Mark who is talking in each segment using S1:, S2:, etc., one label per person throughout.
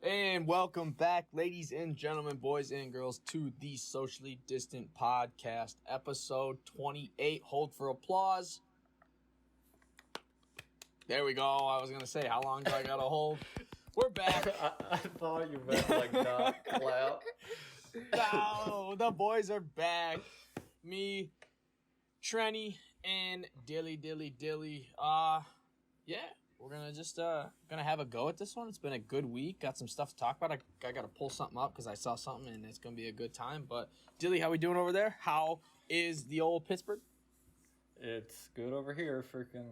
S1: And welcome back, ladies and gentlemen, boys and girls, to the Socially Distant Podcast, episode 28. Hold for applause. There we go. I was going to say, how long do I got to hold? We're back.
S2: I thought you meant like not clap.
S1: No, the boys are back. Me, Trenny, and Dilly. Yeah. We're gonna just gonna have a go at this one. It's been a good week. Got some stuff to talk about. I got to pull something up because I saw something and it's gonna be a good time. But Dilly, how we doing over there? How is the old Pittsburgh?
S2: It's good over here. Freaking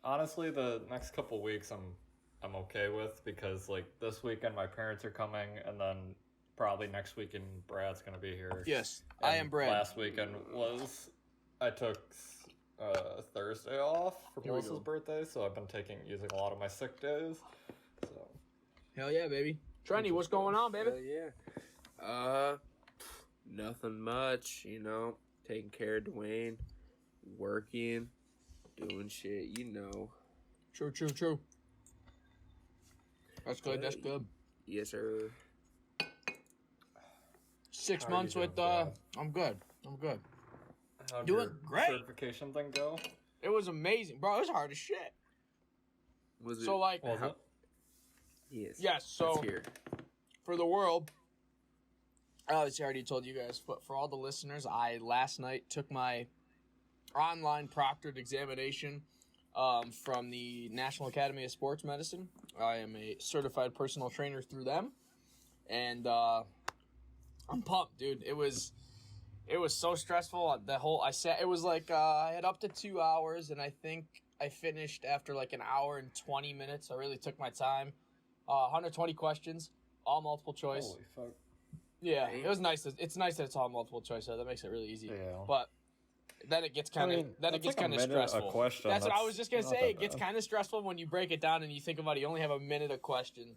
S2: honestly, the next couple weeks I'm okay with because like this weekend my parents are coming and then probably next weekend Brad's gonna be here.
S1: Yes,
S2: and
S1: I am Brad.
S2: Last weekend was I took Thursday off for Melissa's birthday, so I've been using a lot of my sick days. So
S1: hell yeah, baby. Trenny, what's going on, baby?
S3: Hell yeah. Nothing much, taking care of Dwayne, working, doing shit,
S1: True. That's good.
S3: Yes, sir.
S1: 6
S2: How are
S1: months
S2: you
S1: with
S2: doing,
S1: I'm good.
S2: how'd
S1: Doing
S2: your
S1: great.
S2: certification thing go?
S1: It was amazing, bro. It was hard as shit.
S3: Was it?
S1: So like,
S2: Was it?
S3: Yes.
S1: yes. So
S3: Let's hear.
S1: for the world, I obviously already told you guys, but for all the listeners, I last night took my online proctored examination from the National Academy of Sports Medicine. I am a certified personal trainer through them, and I'm pumped, dude. It was so stressful. It was like I had up to 2 hours, and I think I finished after like an hour and 20 minutes. I really took my time. 120 questions, all multiple choice.
S2: Holy fuck.
S1: Yeah, it was nice. It's nice that it's all multiple choice, so that makes it really easy.
S2: Yeah.
S1: But then it gets kind of stressful.
S2: A question.
S1: That's what I was just gonna
S2: not
S1: say.
S2: that
S1: It gets
S2: bad.
S1: kind of stressful when you break it down and you think about it. You only have a minute a question.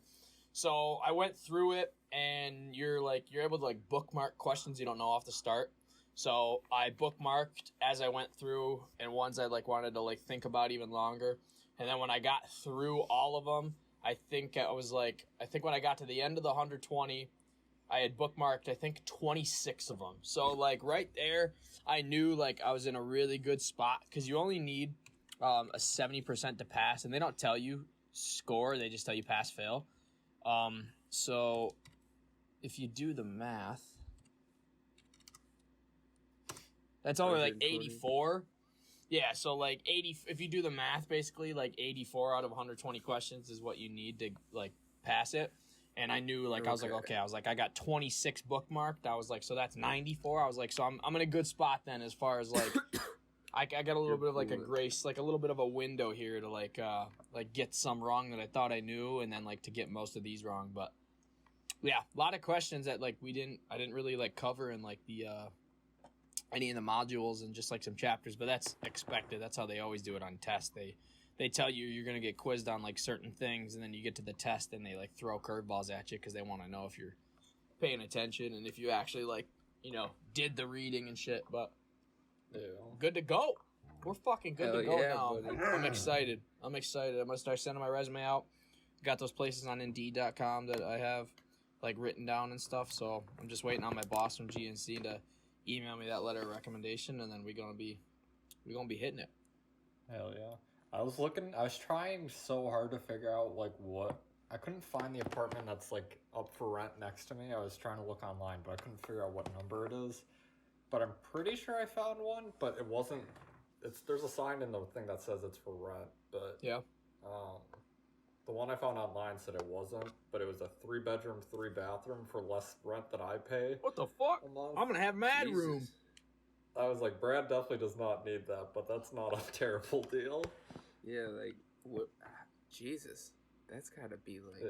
S1: So I went through it, and you're able to like bookmark questions you don't know off the start. So I bookmarked as I went through, and ones I wanted to think about even longer. And then when I got through all of them, I think when I got to the end of the 120, I had bookmarked 26 of them. So right there, I knew I was in a really good spot because you only need a 70% to pass, and they don't tell you score; they just tell you pass fail. So if you do the math, that's only 84. Yeah, so 80. If you do the math, basically 84 out of 120 questions is what you need to pass it. And I knew I was I got 26 bookmarked. I was so that's 94. I was so I'm in a good spot then as far as I got a little bit of a grace, a little bit of a window here to get some wrong that I thought I knew, and then to get most of these wrong. But yeah, a lot of questions that I didn't really cover in the any of the modules and just some chapters, but that's expected. That's how they always do it on tests. They tell you you're going to get quizzed on certain things, and then you get to the test and they throw curveballs at you because they want to know if you're paying attention and if you actually did the reading and shit. But
S2: Yeah.
S1: good to go. We're fucking good to go now.
S3: buddy.
S1: I'm excited. I'm going to start sending my resume out. Got those places on Indeed.com that I have written down and stuff. So I'm just waiting on my boss from GNC to email me that letter of recommendation, and then we're gonna be hitting it.
S2: Hell yeah. I was trying so hard to figure out what I couldn't find the apartment that's up for rent next to me. I was trying to look online, but I couldn't figure out what number it is. But I'm pretty sure I found one, but it wasn't. There's a sign in the thing that says it's for rent, but
S1: Yeah.
S2: the one I found online said it wasn't, but it was a 3-bedroom, 3-bathroom for less rent than I pay.
S1: What the fuck?
S2: A month.
S1: I'm gonna have mad
S3: Jesus.
S1: room.
S2: I was like, Brad definitely does not need that, but that's not a terrible deal.
S3: Yeah, what? Jesus. That's gotta be
S2: Yeah.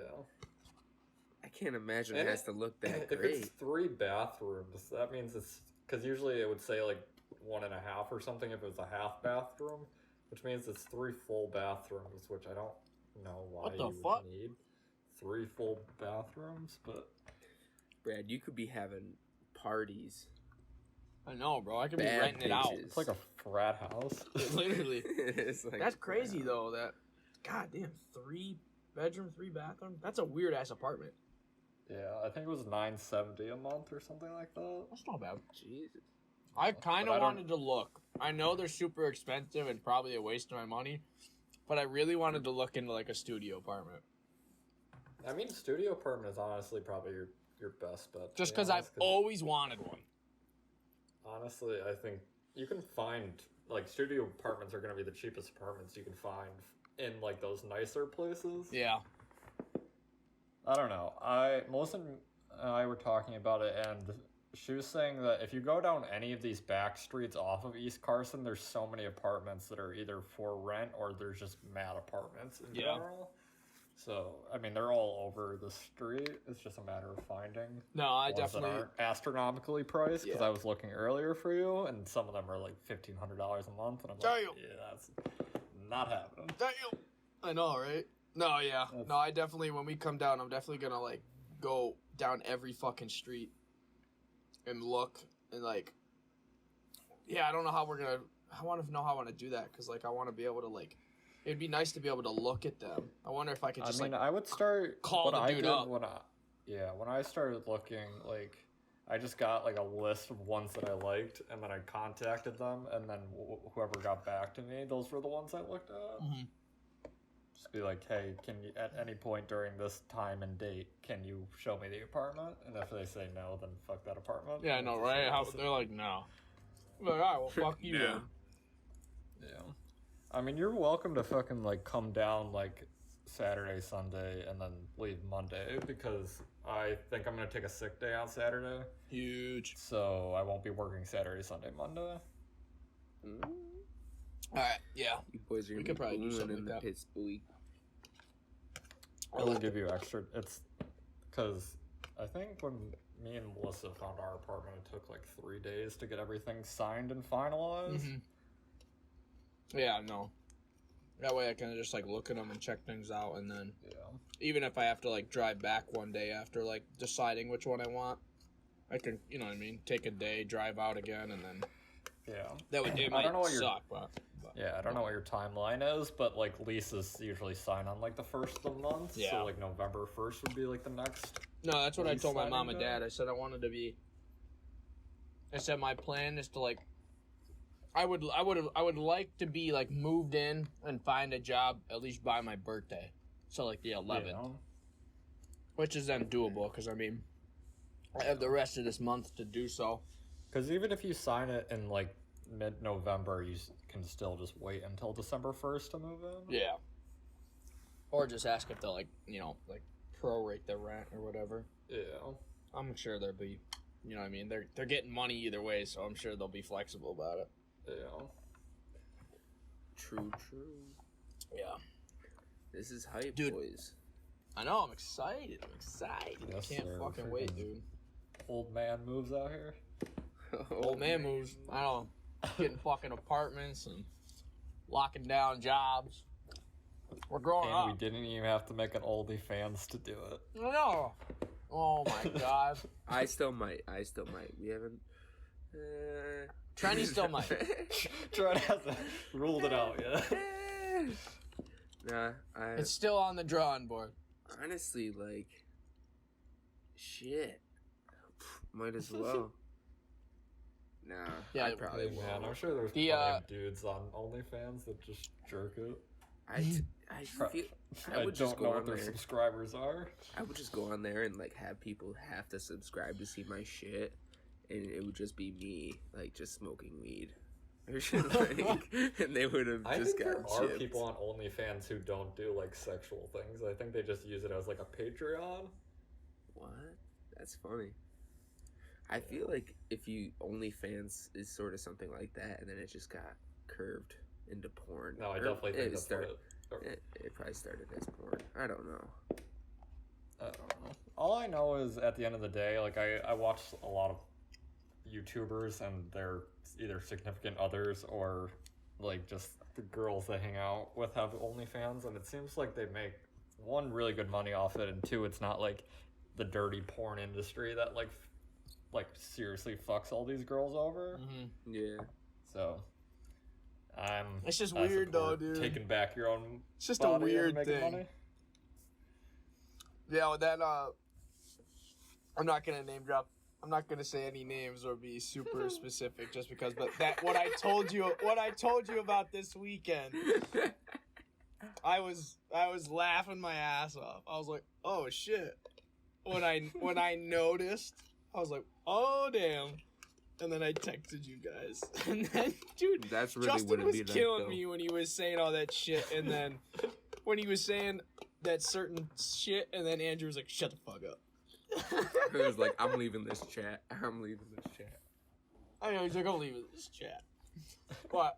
S3: I can't imagine
S2: And
S3: it has to look that
S2: If
S3: great.
S2: it's 3 bathrooms, that means it's because usually it would say 1.5 or something if it was a half bathroom, which means it's 3 full bathrooms, which I don't know why
S1: What the
S2: you
S1: fuck?
S2: would need 3 full bathrooms, but
S3: Brad, you could be having parties.
S1: I know, bro. I could be
S3: Bad
S1: renting it out.
S3: bitches.
S2: it's like a frat house.
S1: Literally.
S3: It's
S1: That's crazy though. That goddamn 3 bedroom, 3 bathroom. That's a weird ass apartment.
S2: Yeah, I think it was $970 a month or something like that.
S1: That's not bad.
S3: Jesus.
S1: I kind
S2: But I
S1: of
S2: don't-
S1: wanted to look. I know they're super expensive and probably a waste of my money, but I really wanted to look into like a studio apartment.
S2: I mean, studio apartment is honestly probably your best bet.
S1: Just because I've always wanted one.
S2: Honestly, I think you can find, like, studio apartments are going to be the cheapest apartments you can find in, like, those nicer places.
S1: Yeah.
S2: I don't know. Melissa and I were talking about it, and she was saying that if you go down any of these back streets off of East Carson, there's so many apartments that are either for rent or there's just mad apartments in general. So, I mean, they're all over the street. It's just a matter of finding
S1: No, I
S2: ones
S1: definitely.
S2: that aren't astronomically priced, because
S3: Yeah.
S2: I was looking earlier for you, and some of them are like $1,500 a month, and I'm
S1: Damn.
S2: like, yeah, that's not happening.
S1: Damn. I know, right? No, yeah. No, I definitely, when we come down, I'm definitely going to, like, go down every fucking street and look and, like, yeah, I don't know how we're going to, I want to know how I want to do that because, like, I want to be able to, like, it'd be nice to be able to look at them. I wonder if I could just,
S2: I would start
S1: call
S2: what
S1: the
S2: I
S1: dude
S2: did
S1: up.
S2: when I started looking, like, I just got like a list of ones that I liked, and then I contacted them, and then whoever got back to me, those were the ones I looked at.
S1: Mhm.
S2: Just be like, hey, can you at any point during this time and date, can you show me the apartment? And if they say no, then fuck that apartment.
S1: Yeah, I know, right? How they're like, no. I'm like, all right, well, fuck you
S3: No.
S1: then.
S2: Yeah. I mean, you're welcome to fucking, like, come down, like, Saturday, Sunday, and then leave Monday, because I think I'm going to take a sick day on Saturday.
S1: Huge.
S2: So I won't be working Saturday, Sunday, Monday.
S3: Mm.
S1: All right, yeah.
S3: You boys are
S1: We
S3: gonna
S1: could
S3: be
S1: probably do
S3: booing
S1: something
S3: in
S1: like
S3: the
S1: that.
S3: Pittsburgh.
S2: It'll give you extra. It's because I think when me and Melissa found our apartment, it took like 3 days to get everything signed and finalized.
S1: Mm-hmm. Yeah, no. That way I can just, like, look at them and check things out, and then
S2: Yeah.
S1: even if I have to, like, drive back one day after, like, deciding which one I want, I can, you know what I mean, take a day, drive out again, and then
S2: Yeah.
S1: that would, it
S2: I
S1: might
S2: don't know what your-
S1: suck, but
S2: Yeah, I don't know what your timeline is, but like leases usually sign on like the first of the month.
S1: Yeah.
S2: So like November 1st would be like the next.
S1: no, that's what I
S2: Lease
S1: told my
S2: signing
S1: mom and
S2: day?
S1: dad. I said I wanted to be. I said my plan is to like. I would like to be like moved in and find a job at least by my birthday, so like the 11th,
S2: Yeah.
S1: which is then doable because I mean, I have the rest of this month to do so.
S2: Because even if you sign it in like mid-November, you can still just wait until December 1st to move in.
S1: Yeah. Or just ask if they'll like like prorate the rent or whatever.
S2: Yeah.
S1: I'm sure they'll be, you know what I mean. They're getting money either way, so I'm sure they'll be flexible about it.
S2: Yeah.
S3: True.
S1: Yeah.
S3: This is hype,
S1: Dude.
S3: boys.
S1: I know. I'm excited.
S2: Yes,
S1: I can't
S2: sir.
S1: fucking wait,
S2: Freaking
S1: dude.
S2: Old man moves out here.
S1: Old man moves. I don't know. Getting fucking apartments and locking down jobs. We're growing
S2: And
S1: up.
S2: we didn't even have to make an OnlyFans to do it.
S1: No. Oh my god.
S3: I still might. We haven't.
S1: Trenny still might.
S2: Trent hasn't ruled it out yet.
S3: Nah,
S1: It's still on the drawing board.
S3: honestly, like, shit. Might as well. Nah,
S1: Yeah,
S3: I probably
S2: Hey,
S3: won't.
S2: man, I'm sure there's
S1: The,
S2: plenty of dudes on OnlyFans that just jerk it.
S3: I feel
S2: I
S3: would just
S2: don't
S3: go
S2: know
S3: on
S2: what their
S3: there.
S2: subscribers are.
S3: I would just go on there and like have people have to subscribe to see my shit, and it would just be me like just smoking weed, or shit like, and they would have
S2: I
S3: just
S2: think there
S3: gotten
S2: are
S3: chipped.
S2: people on OnlyFans who don't do like sexual things. I think they just use it as like a Patreon.
S3: What? That's funny. I feel like if you OnlyFans is sort of something like that, and then it just got curved into porn.
S2: No, I
S3: Or
S2: definitely think
S3: it
S2: that's
S3: started.
S2: what
S3: It probably started as porn. I don't know.
S2: I don't know. All I know is at the end of the day, like I watch a lot of YouTubers and their either significant others or like just the girls they hang out with have OnlyFans, and it seems like they make one really good money off it, and two, it's not like the dirty porn industry that like seriously fucks all these girls over.
S1: Mm-hmm.
S3: Yeah.
S2: So
S1: It's just
S2: I
S1: weird though,
S2: support
S1: dude.
S2: taking back your own
S1: It's just a
S2: body and
S1: weird
S2: making
S1: thing.
S2: money.
S1: Yeah, with that I'm not gonna name drop. I'm not gonna say any names or be super specific just because. But what I told you about this weekend, I was laughing my ass off. I was like, oh shit. When I noticed, I was like, oh damn. And then I texted you guys. And then, dude,
S3: that's really
S1: Justin was killing me when he was saying all that shit. And then when he was saying that certain shit, and then Andrew was like, shut the fuck up.
S3: He was like, I'm leaving this chat. I know,
S1: he's like, I'm leaving this chat. But,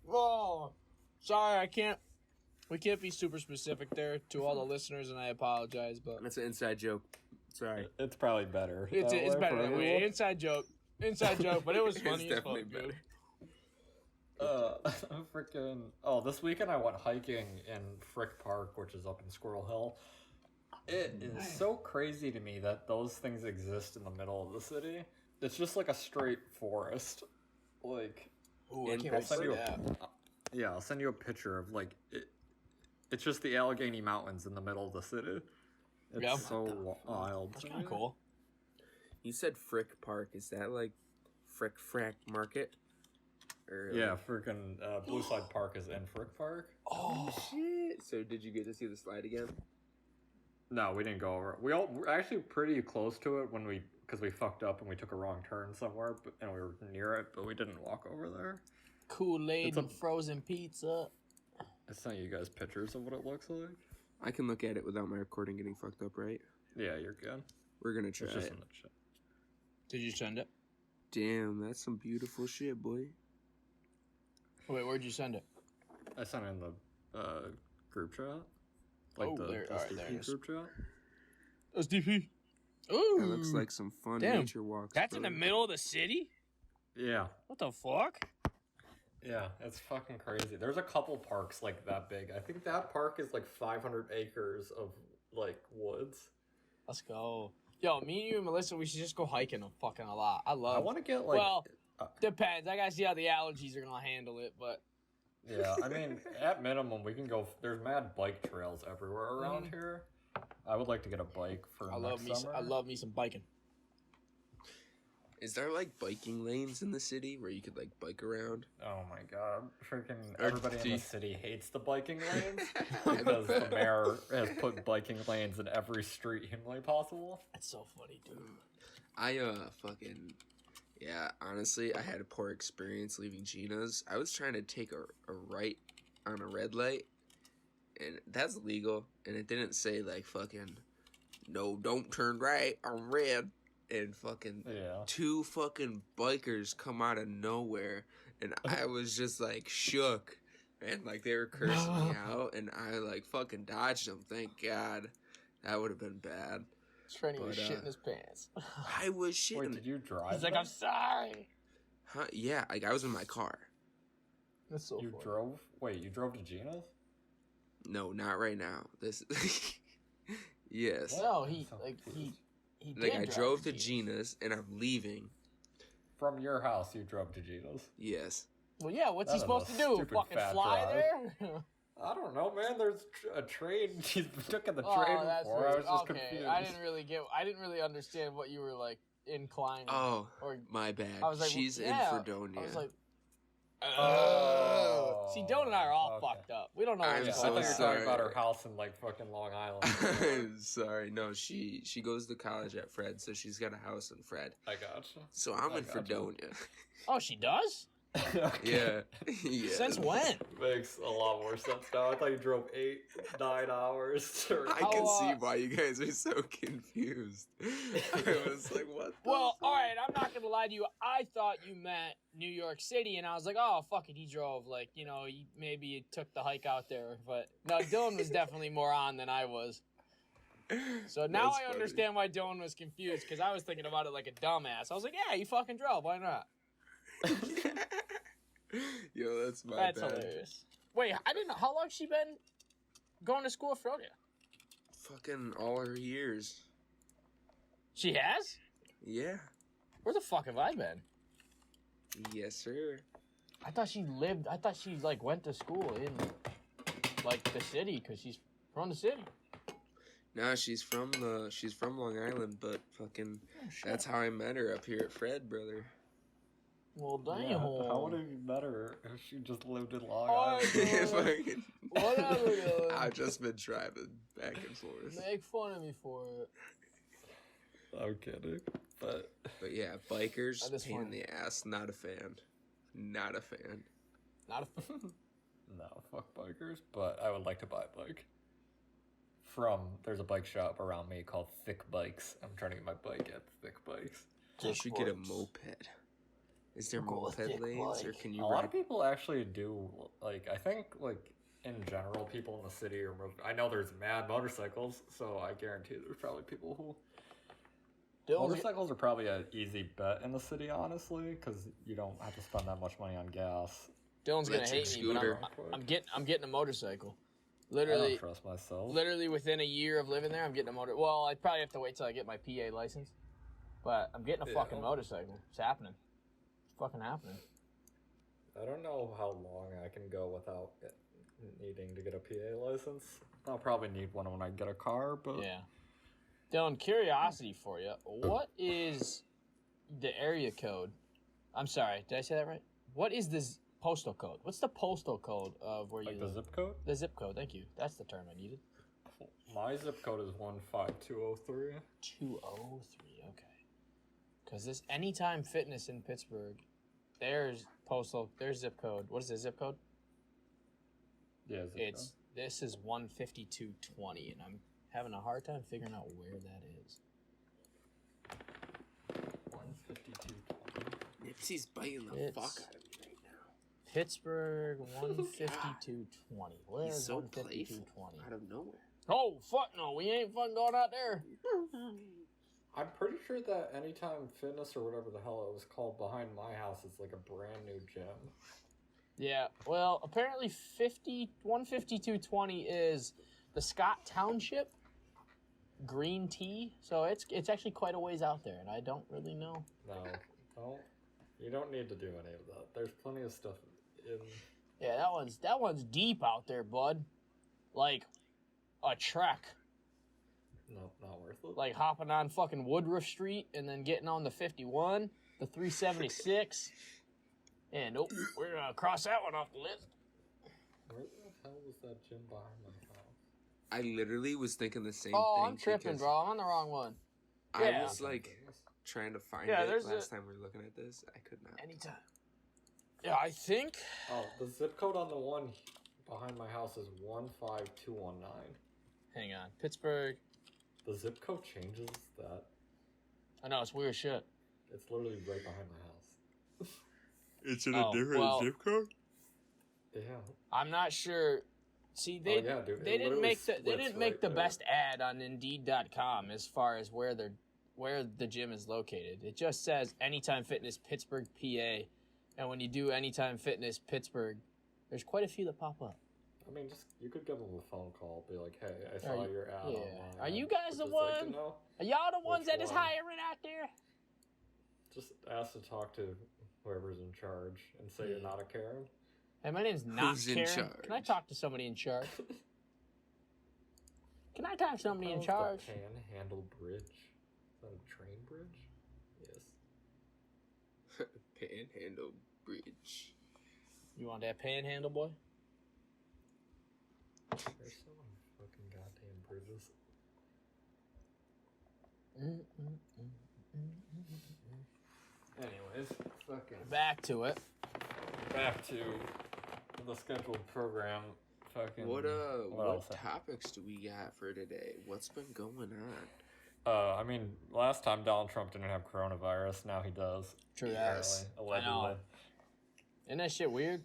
S1: oh, sorry, we can't be super specific there to all the listeners, and I apologize, but.
S3: That's an inside joke. Sorry.
S2: It's probably better.
S1: It's better that way. Inside joke, but it was funny as fuck, dude.
S2: This weekend I went hiking in Frick Park, which is up in Squirrel Hill. It is so crazy to me that those things exist in the middle of the city. It's just like a straight forest. Like,
S1: ooh, I can't wait to see that.
S2: Yeah, I'll send you a picture of like it. It's just the Allegheny Mountains in the middle of the city. It's so wild.
S1: That's kind of cool.
S3: You said Frick Park. Is that like Frick Frack Market? Or
S2: yeah, freaking Blue Slide Park is in Frick Park.
S3: Oh shit! So did you get to see the slide again?
S2: No, we didn't go over. We're actually pretty close to it because we fucked up and we took a wrong turn somewhere, and we were near it, but we didn't walk over there.
S1: Kool-Aid and frozen pizza.
S2: I sent you guys pictures of what it looks like.
S3: I can look at it without my recording getting fucked up, right?
S2: Yeah, you're good.
S3: We're gonna try it.
S1: Did you send it?
S3: Damn, that's some beautiful shit, boy.
S1: Wait, where'd you send it?
S2: I sent it in the group chat.
S1: Like
S2: the
S1: SDP
S2: group chat.
S1: SDP. Ooh.
S3: That looks like some fun nature walks.
S1: That's in the middle of the city?
S2: Yeah.
S1: What the fuck?
S2: Yeah, it's fucking crazy. There's a couple parks like that big. I think that park is like 500 acres of like woods.
S1: Let's go. Yo, me, you, and Melissa, we should just go hiking a fucking a lot. I want
S2: to get like...
S1: Well, depends. I gotta see how the allergies are gonna handle it, but...
S2: Yeah, I mean, at minimum, we can go... There's mad bike trails everywhere around here. I would like to get a bike for next summer.
S1: I love me some biking.
S3: Is there, like, biking lanes in the city where you could, like, bike around?
S2: Oh, my God. Freaking everybody in the city hates the biking lanes because the mayor has put biking lanes in every street humanly possible.
S1: That's so funny, dude.
S3: Yeah, honestly, I had a poor experience leaving Gina's. I was trying to take a right on a red light, and that's legal, and it didn't say, like, fucking, no, don't turn right on red. And fucking two fucking bikers come out of nowhere, and I was just like shook, and like they were cursing me out, and I like fucking dodged them. Thank God, that would have been bad.
S1: Trenny was shitting his pants.
S3: I was shitting.
S2: Wait, did you drive?
S1: He's like, I'm sorry.
S3: Huh? Yeah, like I was in my car.
S1: That's so.
S2: You drove? Wait, you drove to Gina's?
S3: No, not right now. This. Yes.
S1: No, he
S3: like I drove to Gina's and I'm leaving.
S2: From your house, you drove to Gina's?
S3: Yes.
S1: Well, yeah. What's he supposed to do? Fucking fly there?
S2: I don't know, man. There's a train. He's taking the train before. I was just confused.
S1: I didn't really understand what you were like inclined.
S3: Oh, my bad.
S1: I was like,
S3: she's in Fredonia.
S1: I was like, oh. See, Dylan and I are all fucked up. We don't know.
S3: I'm
S2: I thought you were talking about her house in like fucking Long Island.
S3: Sorry, no. She goes to college at Fred, so she's got a house in Fred.
S2: I gotcha.
S3: So I'm in Fredonia.
S1: Oh, she does?
S3: Yeah.
S1: Since when?
S2: Makes a lot more sense now. I thought you drove 8-9 hours.
S3: I can see why you guys are so confused. I was like, what the fuck?
S1: All right, I'm not gonna lie to you. I thought you meant New York City, and I was like, oh, fuck it, he drove. Like, you know, maybe he took the hike out there. But no, Dylan was definitely more on than I was. So now I understand why Dylan was confused, because I was thinking about it like a dumbass. I was like, yeah, you fucking drove. Why not?
S3: Yo, that's my bad.
S1: Hilarious. Wait, I didn't know. How long she been going to school for you?
S3: Fucking all her years.
S1: She has?
S3: Yeah.
S1: Where the fuck have I been?
S3: Yes, sir.
S1: I thought she like went to school in like the city because she's from the city.
S3: No, she's from Long Island, but fucking that's how I met her up here at Fred, brother.
S1: Well, damn.
S2: Yeah, how would have you met her if she just lived in Long
S1: Alright,
S2: Island?
S1: Whatever, dude.
S3: I've just been driving back and forth.
S1: Make fun of me for it.
S2: I'm kidding, but
S3: yeah, bikers,
S1: That is
S3: pain in
S1: funny.
S3: the ass. Not a fan. Not a fan.
S1: Not a
S2: no, fuck bikers. But I would like to buy a bike. There's a bike shop around me called Thick Bikes. I'm trying to get my bike at Thick Bikes.
S3: You should get a moped. Is there
S1: Go
S3: moped
S1: thick
S3: lanes, or
S1: bike.
S3: can
S2: A
S3: you
S2: lot
S3: ride?
S2: of people actually do, like, I think, like, in general, people in the city are, I know there's mad motorcycles, so I guarantee there's probably people who, motorcycles are probably an easy bet in the city, honestly, because you don't have to spend that much money on gas.
S1: Dylan's gonna
S3: Electric
S1: hate me, but
S3: scooter.
S1: I'm getting a motorcycle.
S2: I
S1: Literally,
S2: don't trust myself.
S1: literally within a year of living there, I'm getting a motor. Well, I'd probably have to wait till I get my PA license, but I'm getting a fucking motorcycle. It's happening. It's fucking happening.
S2: I don't know how long I can go without needing to get a PA license. I'll probably need one when I get a car, but
S1: Yeah. Dylan, curiosity for you. What is the area code? I'm sorry, did I say that right? What is this postal code? What's the postal code of where
S2: like
S1: you
S2: the
S1: live?
S2: zip code?
S1: The zip code, thank you. That's the term I needed.
S2: My zip code is 15203.
S1: 203, okay. Because this Anytime Fitness in Pittsburgh, there's zip code. What is the zip code?
S2: Yeah, zip code.
S1: This is 15220, and I'm having a hard time figuring out where that is.
S2: 15220.
S3: Nipsey's biting the fuck out of me right now.
S1: Pittsburgh 15220. Where's
S3: He's so
S1: 15220?
S3: Out of nowhere.
S1: Oh fuck no, we ain't fucking going out there.
S2: I'm pretty sure that Anytime Fitness or whatever the hell it was called behind my house is like a brand new gym.
S1: Yeah, well, apparently 15220 is the Scott Township green tea, so it's actually quite a ways out there, and I don't really know.
S2: No, you don't need to do any of that. There's plenty of stuff in.
S1: Yeah, that one's deep out there, bud. Like a trek.
S2: No, not worth it.
S1: Like hopping on fucking Woodruff Street and then getting on the 51, the 376. And nope, we're gonna cross that one off the list.
S2: Where the hell was that gym behind my house?
S3: I literally was thinking the same
S1: Oh,
S3: thing.
S1: I'm tripping, bro. I'm on the wrong one.
S3: I
S1: Yeah.
S3: was like trying to find
S1: Yeah,
S3: it
S1: there's
S3: last time we were looking at this. I could not.
S1: Anytime. Yeah, I think.
S2: Oh, the zip code on the one behind my house is 15219.
S1: Hang on, Pittsburgh.
S2: The zip code changes that.
S1: I know it's weird shit.
S2: It's literally right behind my house.
S3: It's in
S1: a different
S3: zip code?
S2: Yeah.
S1: I'm not sure. See, they
S2: dude,
S1: they didn't make
S2: splits
S1: the
S2: right
S1: best ad on Indeed.com as far as where the gym is located. It just says Anytime Fitness Pittsburgh, PA, and when you do Anytime Fitness Pittsburgh, there's quite a few that pop up.
S2: I mean, you could give them a phone call, be like, "Hey, I saw
S1: Are you-
S2: your ad
S1: yeah.
S2: online."
S1: Are you guys the
S2: Just like to
S1: one?
S2: know.
S1: Are y'all the ones
S2: Which
S1: that is
S2: one?
S1: hiring out there?
S2: Just ask to talk to whoever's in charge and say you're not a Karen.
S1: Hey, my name's not
S3: Who's in
S1: Karen.
S3: charge?
S1: Can I talk to somebody in charge? Can I talk to somebody in
S2: How's
S1: charge?
S2: The Panhandle Bridge. Is that a train bridge? Yes.
S3: Panhandle Bridge.
S1: You want that panhandle, boy?
S2: There's so many fucking goddamn bridges. Anyways, fucking
S1: Back to it.
S2: back to the scheduled program. Fucking
S3: What
S2: else?
S3: topics do we got for today? What's been going on?
S2: I mean, last time Donald Trump didn't have coronavirus. Now he does.
S1: True that.
S3: Yes.
S2: Apparently,
S1: I know.
S2: allegedly.
S1: Isn't that shit weird?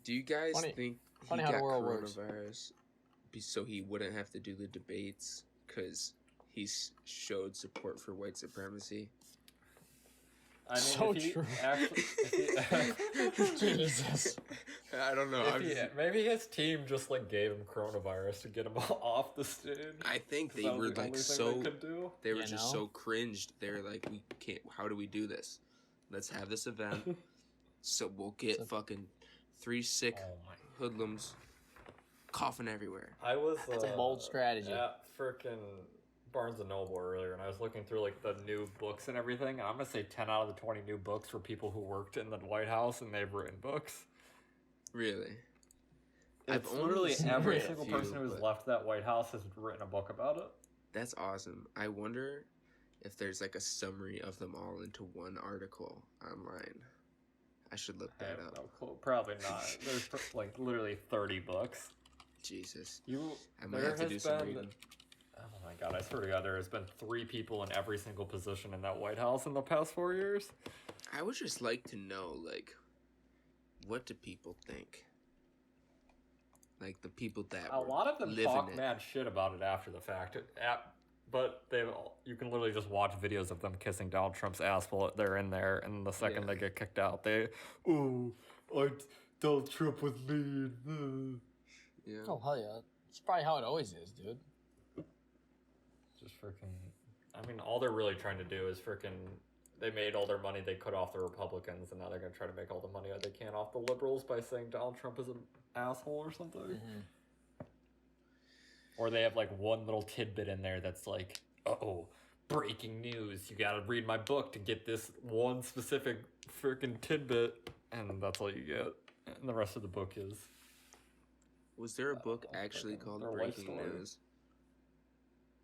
S3: Do you guys
S1: Funny-
S3: think
S1: funny
S3: he
S1: how the
S3: got
S1: world works.
S3: coronavirus so he wouldn't have to do the debates because showed support for white supremacy?
S2: I mean,
S1: So
S2: if he
S1: true.
S2: Actually, if he,
S1: Jesus.
S3: I don't know.
S2: maybe his team just like gave him coronavirus to get him off the stage.
S3: I think they
S2: That was
S3: were
S2: the
S3: like
S2: only thing
S3: so.
S2: they could do.
S3: They were
S1: You
S3: just
S1: know?
S3: so cringed. They were like, we can't. How do we do this? Let's have this event. So we'll get fucking 3 sick
S2: Oh my!
S3: hoodlums coughing everywhere.
S2: I was.
S1: That's a bold strategy.
S2: At freaking Barnes and Noble earlier, and I was looking through like the new books and everything. And I'm gonna say 10 out of the 20 new books were people who worked in the White House and they've written books.
S3: Really?
S2: It's literally every single person who's left that White House has written a book about it.
S3: That's awesome. I wonder if there's like a summary of them all into one article online. I should look that up.
S2: No clue. Probably not. There's like literally 30 books.
S3: Jesus.
S2: I might have to do some reading. Oh my god, I swear to god, there has been 3 people in every single position in that White House in the past 4 years.
S3: I would just like to know, like, what do people think? Like, the people that
S2: a lot of them talk mad shit about it after the fact. But you can literally just watch videos of them kissing Donald Trump's ass while they're in there, and the second they get kicked out, Donald Trump was mean.
S1: Yeah. Oh, hell yeah. It's probably how it always is, dude.
S2: Just freaking... I mean, all they're really trying to do is freaking... They made all their money they could off the Republicans, and now they're going to try to make all the money they can off the liberals by saying Donald Trump is an asshole or something. Mm-hmm. Or they have, like, one little tidbit in there that's like, uh-oh, breaking news. You gotta read my book to get this one specific freaking tidbit. And that's all you get. And the rest of the book is...
S3: Was there a book actually called Breaking News?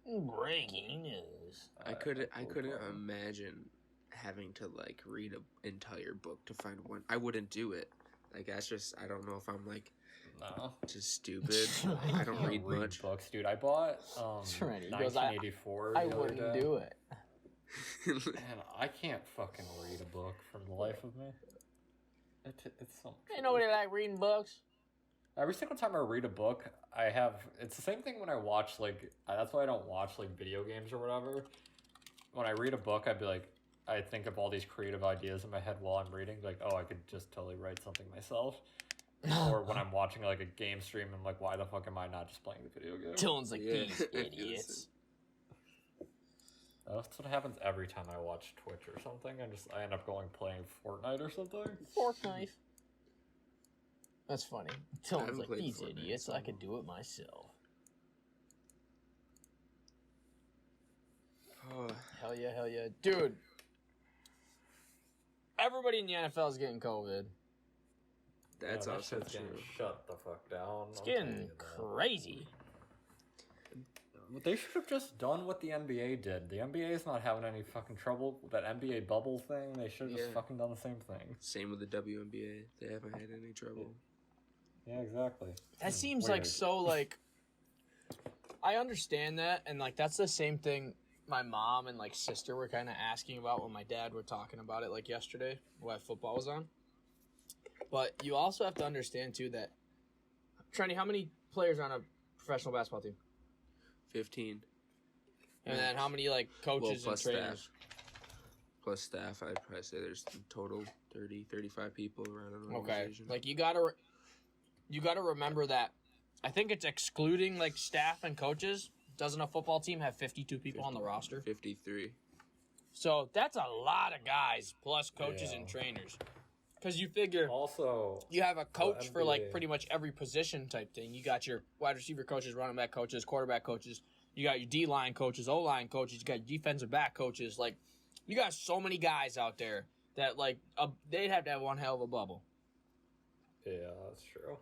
S1: Breaking News.
S3: I couldn't imagine having to, like, read an entire book to find one. I wouldn't do it. Like, that's just... I don't know if I'm, like...
S2: No.
S3: Just stupid. I don't read much
S2: books, dude. I bought 1984.
S1: I wouldn't do it.
S2: And I can't fucking read a book for the life of me. It's so much.
S1: Ain't nobody like reading books.
S2: Every single time I read a book, it's the same thing when I watch, like, that's why I don't watch, like, video games or whatever. When I read a book, I'd be like, I think of all these creative ideas in my head while I'm reading, like, oh, I could just totally write something myself. Or when I'm watching, like, a game stream, I'm like, why the fuck am I not just playing the video game?
S1: Dylan's like, these idiots.
S2: That's what happens every time I watch Twitch or something. I end up playing Fortnite or something.
S1: Fortnite. That's funny. Dylan's like, these idiots, I could do it myself.
S3: Oh.
S1: Hell yeah. Dude. Everybody in the NFL is getting COVID.
S3: That's also true.
S2: Shut the fuck down.
S1: It's getting crazy.
S2: They should have just done what the NBA did. The NBA is not having any fucking trouble with that NBA bubble thing. They should have just fucking done the same thing.
S3: Same with the WNBA. They haven't had any trouble.
S2: Yeah, exactly.
S1: That seems weird. Like so like... I understand that, and like that's the same thing my mom and like sister were kind of asking about when my dad were talking about it like yesterday while football was on. But you also have to understand, too, that... Trendy, how many players are on a professional basketball team?
S3: 15.
S1: And then how many, like, coaches and trainers?
S3: Staff. Plus staff, I'd probably say there's in total 30, 35 people around an organization.
S1: Okay. Like, you gotta remember that... I think it's excluding, like, staff and coaches. Doesn't a football team have 52 people on the roster?
S3: 53.
S1: So, that's a lot of guys, plus coaches and trainers. Because you figure
S2: also
S1: you have a coach for like pretty much every position type thing. You got your wide receiver coaches, running back coaches, quarterback coaches. You got your D-line coaches, O-line coaches. You got your defensive back coaches. Like, you got so many guys out there that like they'd have to have one hell of a bubble.
S2: Yeah, that's true.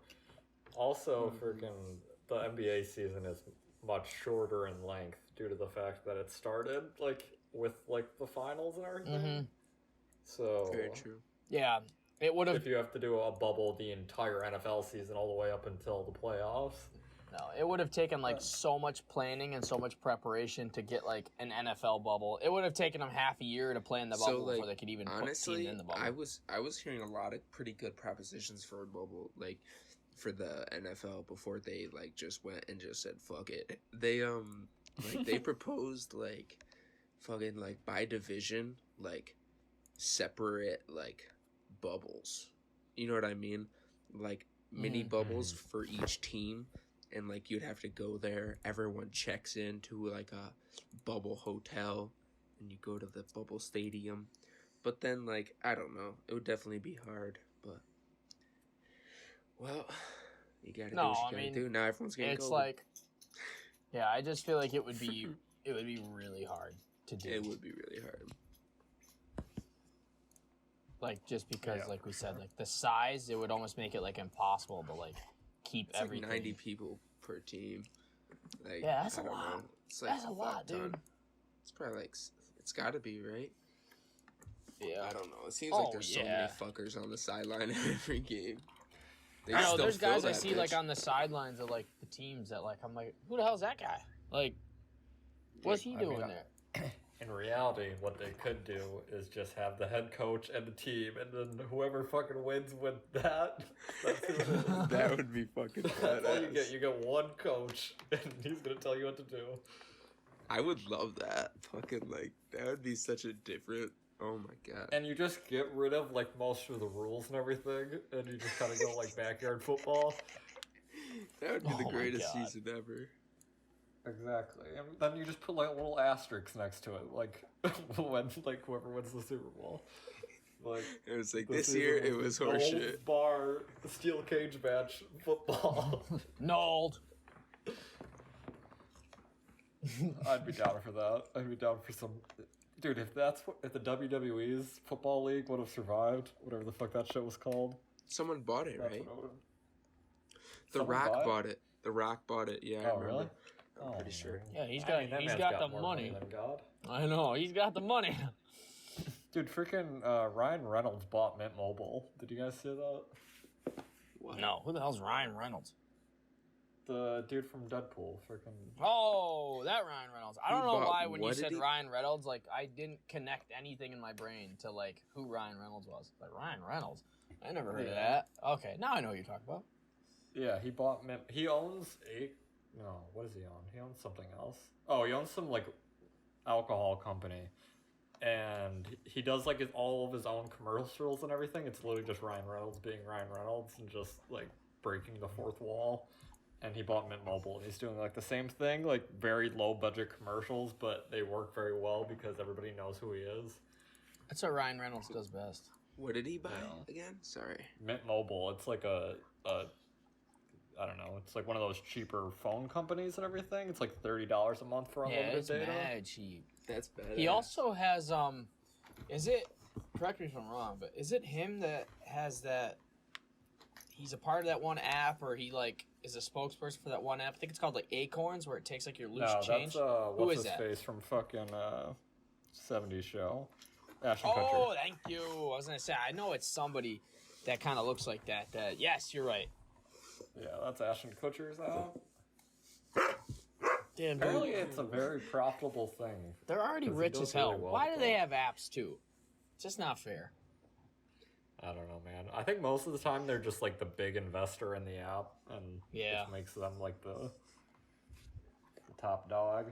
S2: Also, freaking the NBA season is much shorter in length due to the fact that it started like with like the finals and everything. Mm-hmm. So
S3: very true.
S1: Yeah. It would have.
S2: If you have to do a bubble the entire NFL season all the way up until the playoffs.
S1: No, it would have taken like so much planning and so much preparation to get like an NFL bubble. It would have taken them half a year to plan the bubble before they could even put teams in the bubble.
S3: I was hearing a lot of pretty good propositions for a bubble, like for the NFL before they like just went and just said fuck it. They like they proposed like fucking like by division like separate like bubbles, you know what I mean, like mini bubbles for each team, and like you'd have to go there, everyone checks into like a bubble hotel and you go to the bubble stadium. But then like I don't know, it would definitely be hard, but well, you gotta do what you gotta do. Now everyone's getting
S1: it's
S3: COVID.
S1: like Yeah, I just feel like it would be really hard to do.
S3: It would be really hard.
S1: Like, just because, like we said, like, the size, it would almost make it, like, impossible to, like, keep
S3: It's
S1: everything.
S3: like 90 people per team. Like,
S1: Yeah, that's
S3: I
S1: a
S3: don't
S1: lot.
S3: know. It's like
S1: That's a lot, dude.
S3: It's probably like, it's got to be, right?
S1: Yeah.
S3: I don't know. It seems like there's so many fuckers on the sideline every game. They
S1: I know,
S3: still
S1: there's
S3: fill
S1: guys I
S3: that
S1: see,
S3: bitch.
S1: like, on the sidelines of, like, the teams that, like, I'm like, who the hell's that guy? Like, what's he doing there?
S2: In reality, what they could do is just have the head coach and the team, and then whoever fucking wins with that, that's who it is.
S3: That would be fucking
S2: That's all you
S3: badass.
S2: get. You get one coach, and he's gonna tell you what to do.
S3: I would love that. Fucking, like, that would be such a different... Oh my god.
S2: And you just get rid of, like, most of the rules and everything, and you just kind of go, like, backyard football.
S3: That would be the
S1: Oh my
S3: greatest
S1: God.
S3: season ever.
S2: Exactly. And then you just put, like, little asterisks next to it, like, when, like, whoever wins the Super Bowl. Like,
S3: It was like,
S2: this
S3: this year,
S2: season
S3: it was
S2: the Holds
S3: horseshit.
S2: Bar steel cage match football.
S1: Nold.
S2: I'd be down for that. I'd be down for some... Dude, if the WWE's football league would have survived, whatever the fuck that shit was called.
S3: Someone bought it,
S2: That's
S3: right?
S2: what I would've-
S3: The
S2: Someone
S3: Rock bought it. The Rock bought it, yeah, I
S2: Oh,
S3: remember.
S2: really?
S3: I'm pretty sure.
S1: Yeah, he's
S2: I
S1: got
S2: mean, that
S1: he's
S2: man's
S1: got the
S2: more
S1: money.
S2: than God.
S1: I know, he's got the money.
S2: Dude, freaking Ryan Reynolds bought Mint Mobile. Did you guys see that?
S3: What?
S1: No, who the hell's Ryan Reynolds?
S2: The dude from Deadpool, freaking...
S1: Oh, that Ryan Reynolds. I
S3: He
S1: don't know
S3: bought-
S1: why when you
S3: what did
S1: said
S3: he-
S1: Ryan Reynolds, like, I didn't connect anything in my brain to, like, who Ryan Reynolds was. Like, Ryan Reynolds? I never heard of
S2: Yeah.
S1: that. Okay, now I know what you're talking about.
S2: Yeah, he bought Mint... He owns No, what does he own? He owns something else. Oh, he owns some, like, alcohol company. And he does, like, all of his own commercials and everything. It's literally just Ryan Reynolds being Ryan Reynolds and just, like, breaking the fourth wall. And he bought Mint Mobile, and he's doing, like, the same thing, like, very low-budget commercials, but they work very well because everybody knows who he is.
S1: That's what Ryan Reynolds does best.
S3: What did he buy
S2: Yeah.
S3: again? Sorry.
S2: Mint Mobile, it's like a I don't know, it's like one of those cheaper phone companies and everything. It's like $30 a month for
S1: Yeah,
S2: unlimited
S1: it's
S2: data.
S1: mad cheap.
S3: That's bad.
S1: He also has, is it, correct me if I'm wrong, but is it him that has that, he's a part of that one app, or he, like, is a spokesperson for that one app? I think it's called, like, Acorns, where it takes, like, your loose
S2: No,
S1: change.
S2: that's
S1: Who
S2: what's
S1: is
S2: his
S1: that?
S2: face from fucking 70s show. Ashton
S1: Oh,
S2: Kutcher.
S1: thank you. I was going to say, I know it's somebody that kind of looks like that. Yes, you're right.
S2: Yeah, that's Ashton Kutcher's app.
S1: Damn,
S2: Apparently it's a very profitable thing.
S1: they're already
S2: 'cause he
S1: rich
S2: does
S1: as hell.
S2: really well
S1: Why
S2: with
S1: do they
S2: them.
S1: have apps, too? It's just not fair.
S2: I don't know, man. I think most of the time they're just like the big investor in the app, and
S1: Yeah.
S2: which makes them like the top dog.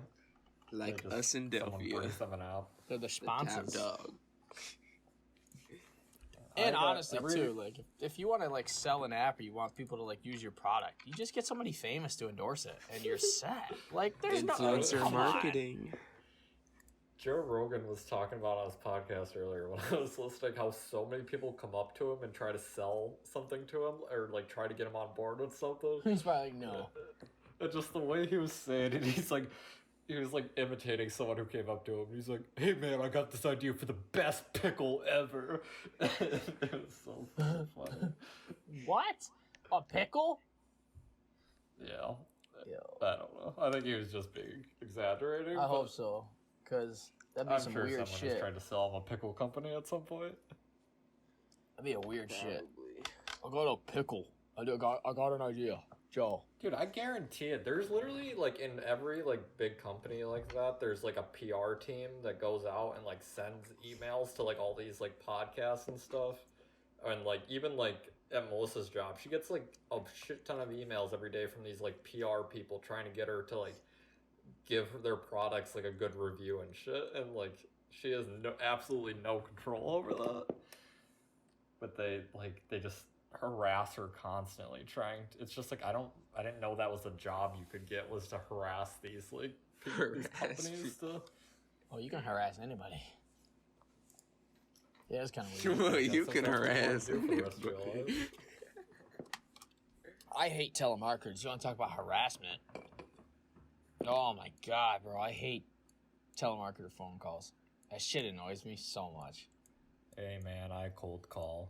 S3: like
S2: They just-
S3: us in
S2: someone
S3: Delphia.
S2: brings them an app.
S1: They're the
S3: The
S1: sponsors.
S3: top dog.
S1: And
S2: I,
S1: honestly,
S2: every-
S1: too, like, if you want to, like, sell an app or you want people to, like, use your product, you just get somebody famous to endorse it, and you're set. Like, there's no...
S3: Influencer
S1: come on.
S3: marketing.
S2: Joe Rogan was talking about on his podcast earlier when I was listening how so many people come up to him and try to sell something to him or like try to get him on board with something.
S1: He's probably like, no.
S2: And just the way he was saying it, he was like imitating someone who came up to him. He's like, "Hey man, I got this idea for the best pickle ever." It was so funny.
S1: What? A pickle?
S2: Yeah.
S1: Yo.
S2: I don't know. I think he was just being exaggerating.
S1: I
S2: but
S1: hope so, because that'd be
S2: I'm
S1: some
S2: sure
S1: weird
S2: someone
S1: shit.
S2: has tried to sell him a pickle company at some point.
S1: That'd be a weird shit.
S3: Probably.
S1: I got a pickle. I got an idea. Joe.
S2: Dude, I guarantee it. There's literally like in every like big company like that, there's like a PR team that goes out and like sends emails to like all these like podcasts and stuff. And like even like at Melissa's job, she gets like a shit ton of emails every day from these like PR people trying to get her to like give their products like a good review and shit. And like she has absolutely no control over that. But they just harass her constantly trying to, it's just like I didn't know that was a job you could get, was to harass these like these companies to...
S1: Oh, you can harass anybody. Yeah, it's kind of weird.
S3: Well, you
S2: That's
S3: can
S2: what you wanna
S3: harass
S2: do for the rest of your
S3: anybody.
S2: life.
S1: I hate telemarketers. You want to talk about harassment? Oh my god, bro! I hate telemarketer phone calls. That shit annoys me so much.
S2: Hey man, I cold call.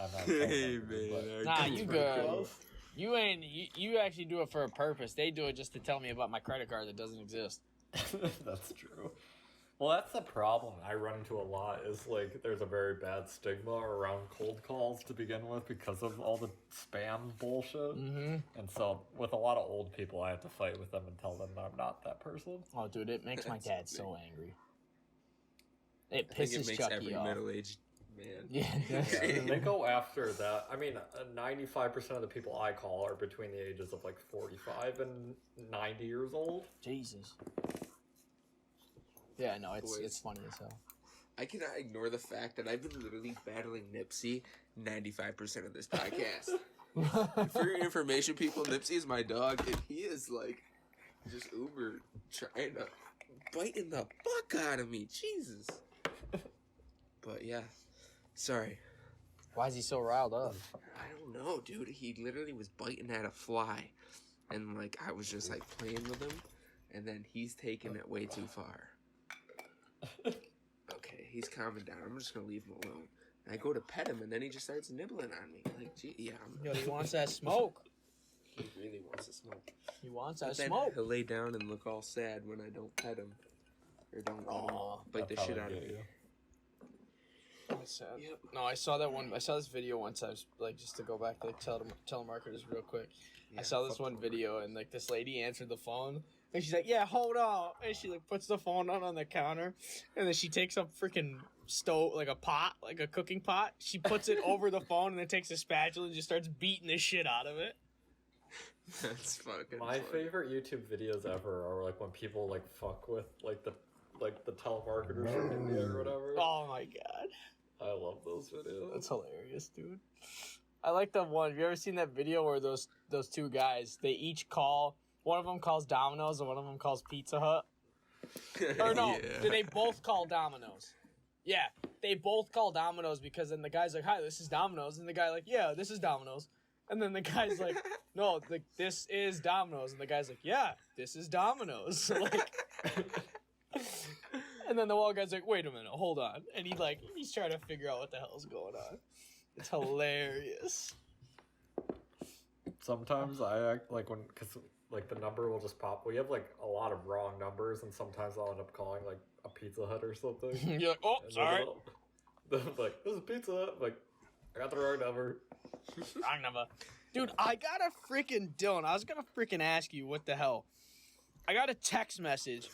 S2: I'm not
S3: Hey
S2: telemarketer,
S3: man,
S1: Nah, you good.
S2: Close.
S1: You ain't. You actually do it for a purpose. They do it just to tell me about my credit card that doesn't exist.
S2: That's true. Well, that's the problem I run into a lot is like there's a very bad stigma around cold calls to begin with because of all the spam bullshit.
S1: Mm-hmm.
S2: And so with a lot of old people, I have to fight with them and tell them I'm not that person.
S1: Oh, dude, it makes my
S3: That's
S1: dad
S3: funny.
S1: so angry. It
S3: I think it
S1: pisses
S3: makes
S1: Chucky
S3: every
S1: off.
S3: middle-aged man.
S1: Yeah,
S2: Yeah, they go after that. I mean, 95% of the people I call are between the ages of like 45 and 90 years old.
S1: Jesus. Yeah, no,
S3: Boys.
S1: it's funny as hell.
S3: I cannot ignore the fact that I've been literally battling Nipsey 95% of this podcast. For your information, people, Nipsey is my dog, and he is like just uber trying to biting the fuck out of me. Jesus. But yeah, sorry.
S1: Why is he so riled up?
S3: I don't know, dude. He literally was biting at a fly, and like I was just like playing with him, and then he's taking it way too far. Okay, he's calming down. I'm just gonna leave him alone. And I go to pet him, and then he just starts nibbling on me. Like, gee, yeah,
S1: Yo, he wants that smoke.
S3: he really wants to smoke.
S1: He wants that
S3: But then
S1: smoke.
S3: he'll lay down and look all sad when I don't pet him or don't
S1: Aw,
S3: bite the
S2: That's
S3: shit
S2: how
S3: out
S2: they
S3: of
S2: get
S3: me.
S2: you.
S1: That's sad.
S3: Yep.
S1: No, I saw that one. I saw this video once. I was like, just to go back to like telemarketers real quick.
S3: Yeah,
S1: I saw this
S3: fuck
S1: one
S3: them.
S1: video, and like this lady answered the phone, and she's like, "Yeah, hold on," and she like puts the phone on the counter, and then she takes a freaking stove, like a pot, like a cooking pot. She puts it over the phone, and then takes a spatula and just starts beating the shit out of it.
S3: That's fucking
S2: My
S3: funny.
S2: favorite YouTube videos ever are like when people like fuck with like the telemarketers from India or whatever.
S1: Oh my god,
S2: I love those videos.
S1: that's hilarious, dude. I like the one. Have you ever seen that video where those two guys, they each call, one of them calls Domino's and one of them calls Pizza Hut? Or no,
S3: Yeah.
S1: they both call Domino's. Yeah, they both call Domino's because then the guy's like, "Hi, this is Domino's," and the guy like, "Yeah, this is Domino's," and then the guy's like, "No, like this is Domino's," and the guy's like, "Yeah, this is Domino's." So, like, and then the one guy's like, "Wait a minute, hold on," and he's trying to figure out what the hell's going on. It's hilarious.
S2: Sometimes I act like because like the number will just pop. We have like a lot of wrong numbers, and sometimes I'll end up calling like a Pizza Hut or something.
S1: You're like, "Oh,
S2: And
S1: sorry,
S2: they're like, "This is Pizza Hut." I'm like, I got the wrong number.
S1: wrong number." Dude, I got a freaking Dylan. I was gonna freaking ask you what the hell. I got a text message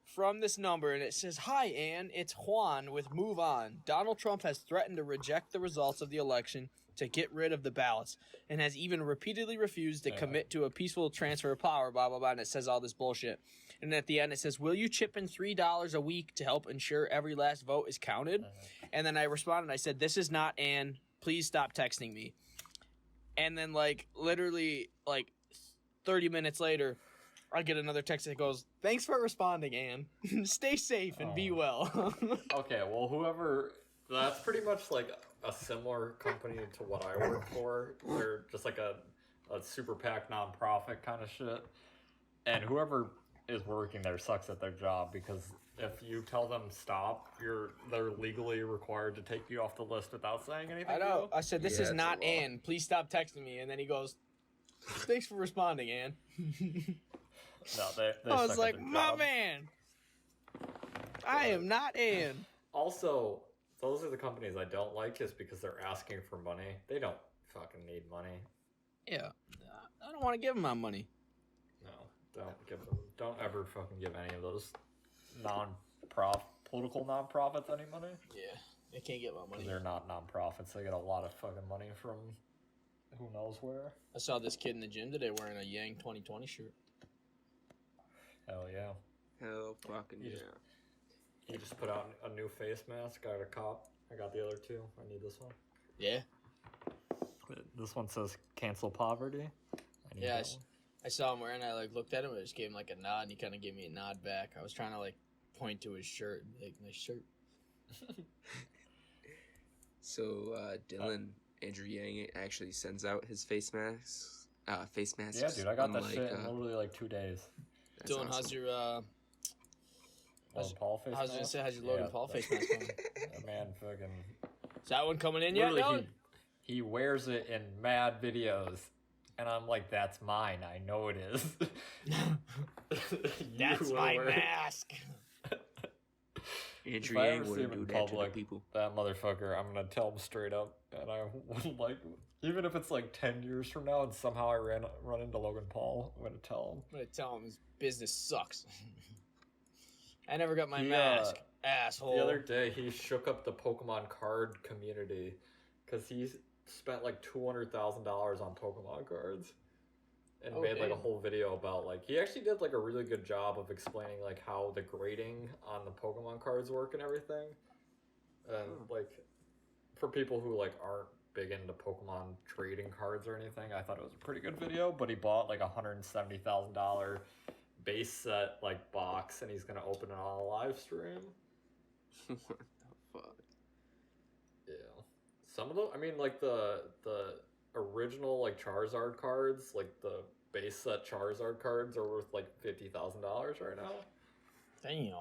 S1: from this number, and it says, "Hi, Ann. It's Juan with Move On. Donald Trump has threatened to reject the results of the election to get rid of the ballots, and has even repeatedly refused to commit to a peaceful transfer of power." Blah blah blah. And it says all this bullshit. And at the end, it says, "Will you chip in $3 a week to help ensure every last vote is counted?" And then I responded. I said, "This is not Ann. Please stop texting me." And then, like, literally, like, 30 minutes later, I get another text that goes, "Thanks for responding, Ann. Stay safe and be well."
S2: Okay, well, whoever, that's pretty much like a similar company to what I work for. They're just like a super PAC nonprofit kind of shit. And whoever is working there sucks at their job because if you tell them stop, they're legally required to take you off the list without saying anything.
S1: I know. I said, "This
S3: Yeah,
S1: is
S3: it's
S1: not
S3: a law.
S1: Ann. Please stop texting me." And then he goes, "Thanks for responding, Ann."
S2: No, they
S1: I
S2: suck
S1: was
S2: at
S1: like,
S2: their
S1: "My
S2: job.
S1: man, I am not Ann."
S2: Also, those are the companies I don't like is because they're asking for money. They don't fucking need money.
S1: Yeah. I don't want to give him my money.
S2: No, don't ever fucking give any of those political nonprofits any money.
S1: Yeah. They can't get my money.
S2: They're not nonprofits. They get a lot of fucking money from who knows where.
S1: I saw this kid in the gym today wearing a Yang 2020 shirt.
S2: Hell yeah.
S3: Hell fucking
S2: You
S3: yeah.
S2: just- He just put out a new face mask. I got a cop. I got the other two. I need this one.
S1: Yeah.
S2: This one says cancel poverty. I need
S1: Yeah,
S2: that one.
S1: I saw him wearing. I like looked at him. I just gave him like a nod, and he kind of gave me a nod back. I was trying to like point to his shirt, and be like, "Nice shirt."
S3: So Dylan, Andrew Yang actually sends out his face masks.
S2: Yeah, dude, I got that shit in
S3: unlike,
S2: literally like 2 days.
S3: That's
S1: Dylan, how's
S3: awesome.
S1: your
S2: Logan Paul face
S1: I was gonna
S2: mask?
S1: say, how's your Logan
S2: Yeah,
S1: Paul
S2: that-
S1: face mask going?
S2: That man fucking...
S1: Is that one coming in yet,
S2: Literally,
S1: Dylan?
S2: he wears it in mad videos. And I'm like, that's mine. I know it is.
S1: That's
S2: You
S1: my
S2: wear it.
S1: mask.
S3: Andrew
S2: If I
S3: Yang
S2: ever see
S3: wouldn't
S2: him
S3: do
S2: in
S3: that to the
S2: public,
S3: people.
S2: that motherfucker, I'm gonna tell him straight up. And I would like, even if it's like 10 years from now and somehow I run into Logan Paul, I'm gonna tell him.
S1: I'm gonna tell him his business sucks. I never got my
S2: He,
S1: mask, asshole.
S2: The other day, he shook up the Pokemon card community because he's spent like $200,000 on Pokemon cards and
S1: Oh,
S2: made like a
S1: damn.
S2: whole video about like he actually did like a really good job of explaining like how the grading on the Pokemon cards work and everything. And like for people who like aren't big into Pokemon trading cards or anything, I thought it was a pretty good video. But he bought like $170,000 base set like box, and he's gonna open it on a live stream.
S3: What the fuck?
S2: Yeah, some of them. I mean, like the original like Charizard cards, like the base set Charizard cards, are worth like $50,000 right now.
S1: Damn.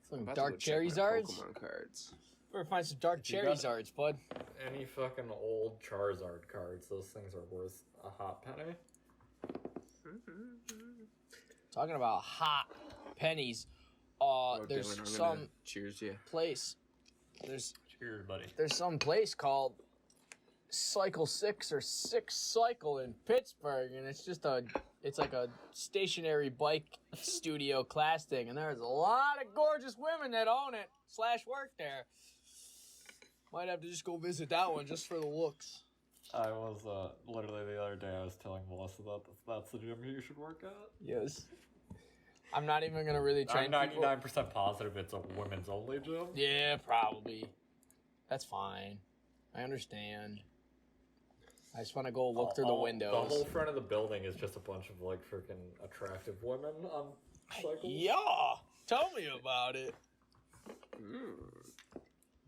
S1: Some
S3: I'm about to
S1: dark
S3: go check my
S1: cherry zards.
S3: Pokemon cards.
S1: Better find some dark
S2: You
S1: cherry
S2: got-
S1: zards, bud.
S2: Any fucking old Charizard cards, those things are worth a hot penny.
S1: Talking about hot pennies.
S3: Oh,
S1: There's
S3: Dylan, I'm
S1: some
S3: gonna cheers you.
S1: place. There's
S2: Cheers, buddy.
S1: some place called Cycle 6 or 6 Cycle in Pittsburgh, and it's like a stationary bike studio class thing, and there's a lot of gorgeous women that own it / work there. Might have to just go visit that one just for the looks.
S2: I was literally the other day I was telling Melissa that that's the gym you should work at.
S1: Yes. I'm not even gonna really train
S2: I'm
S1: people.
S2: 99% positive it's a women's only gym.
S1: Yeah, probably. That's fine. I understand. I just want to go look through the windows.
S2: The whole front of the building is just a bunch of like freaking attractive women on cycles.
S1: Yeah, tell me about it.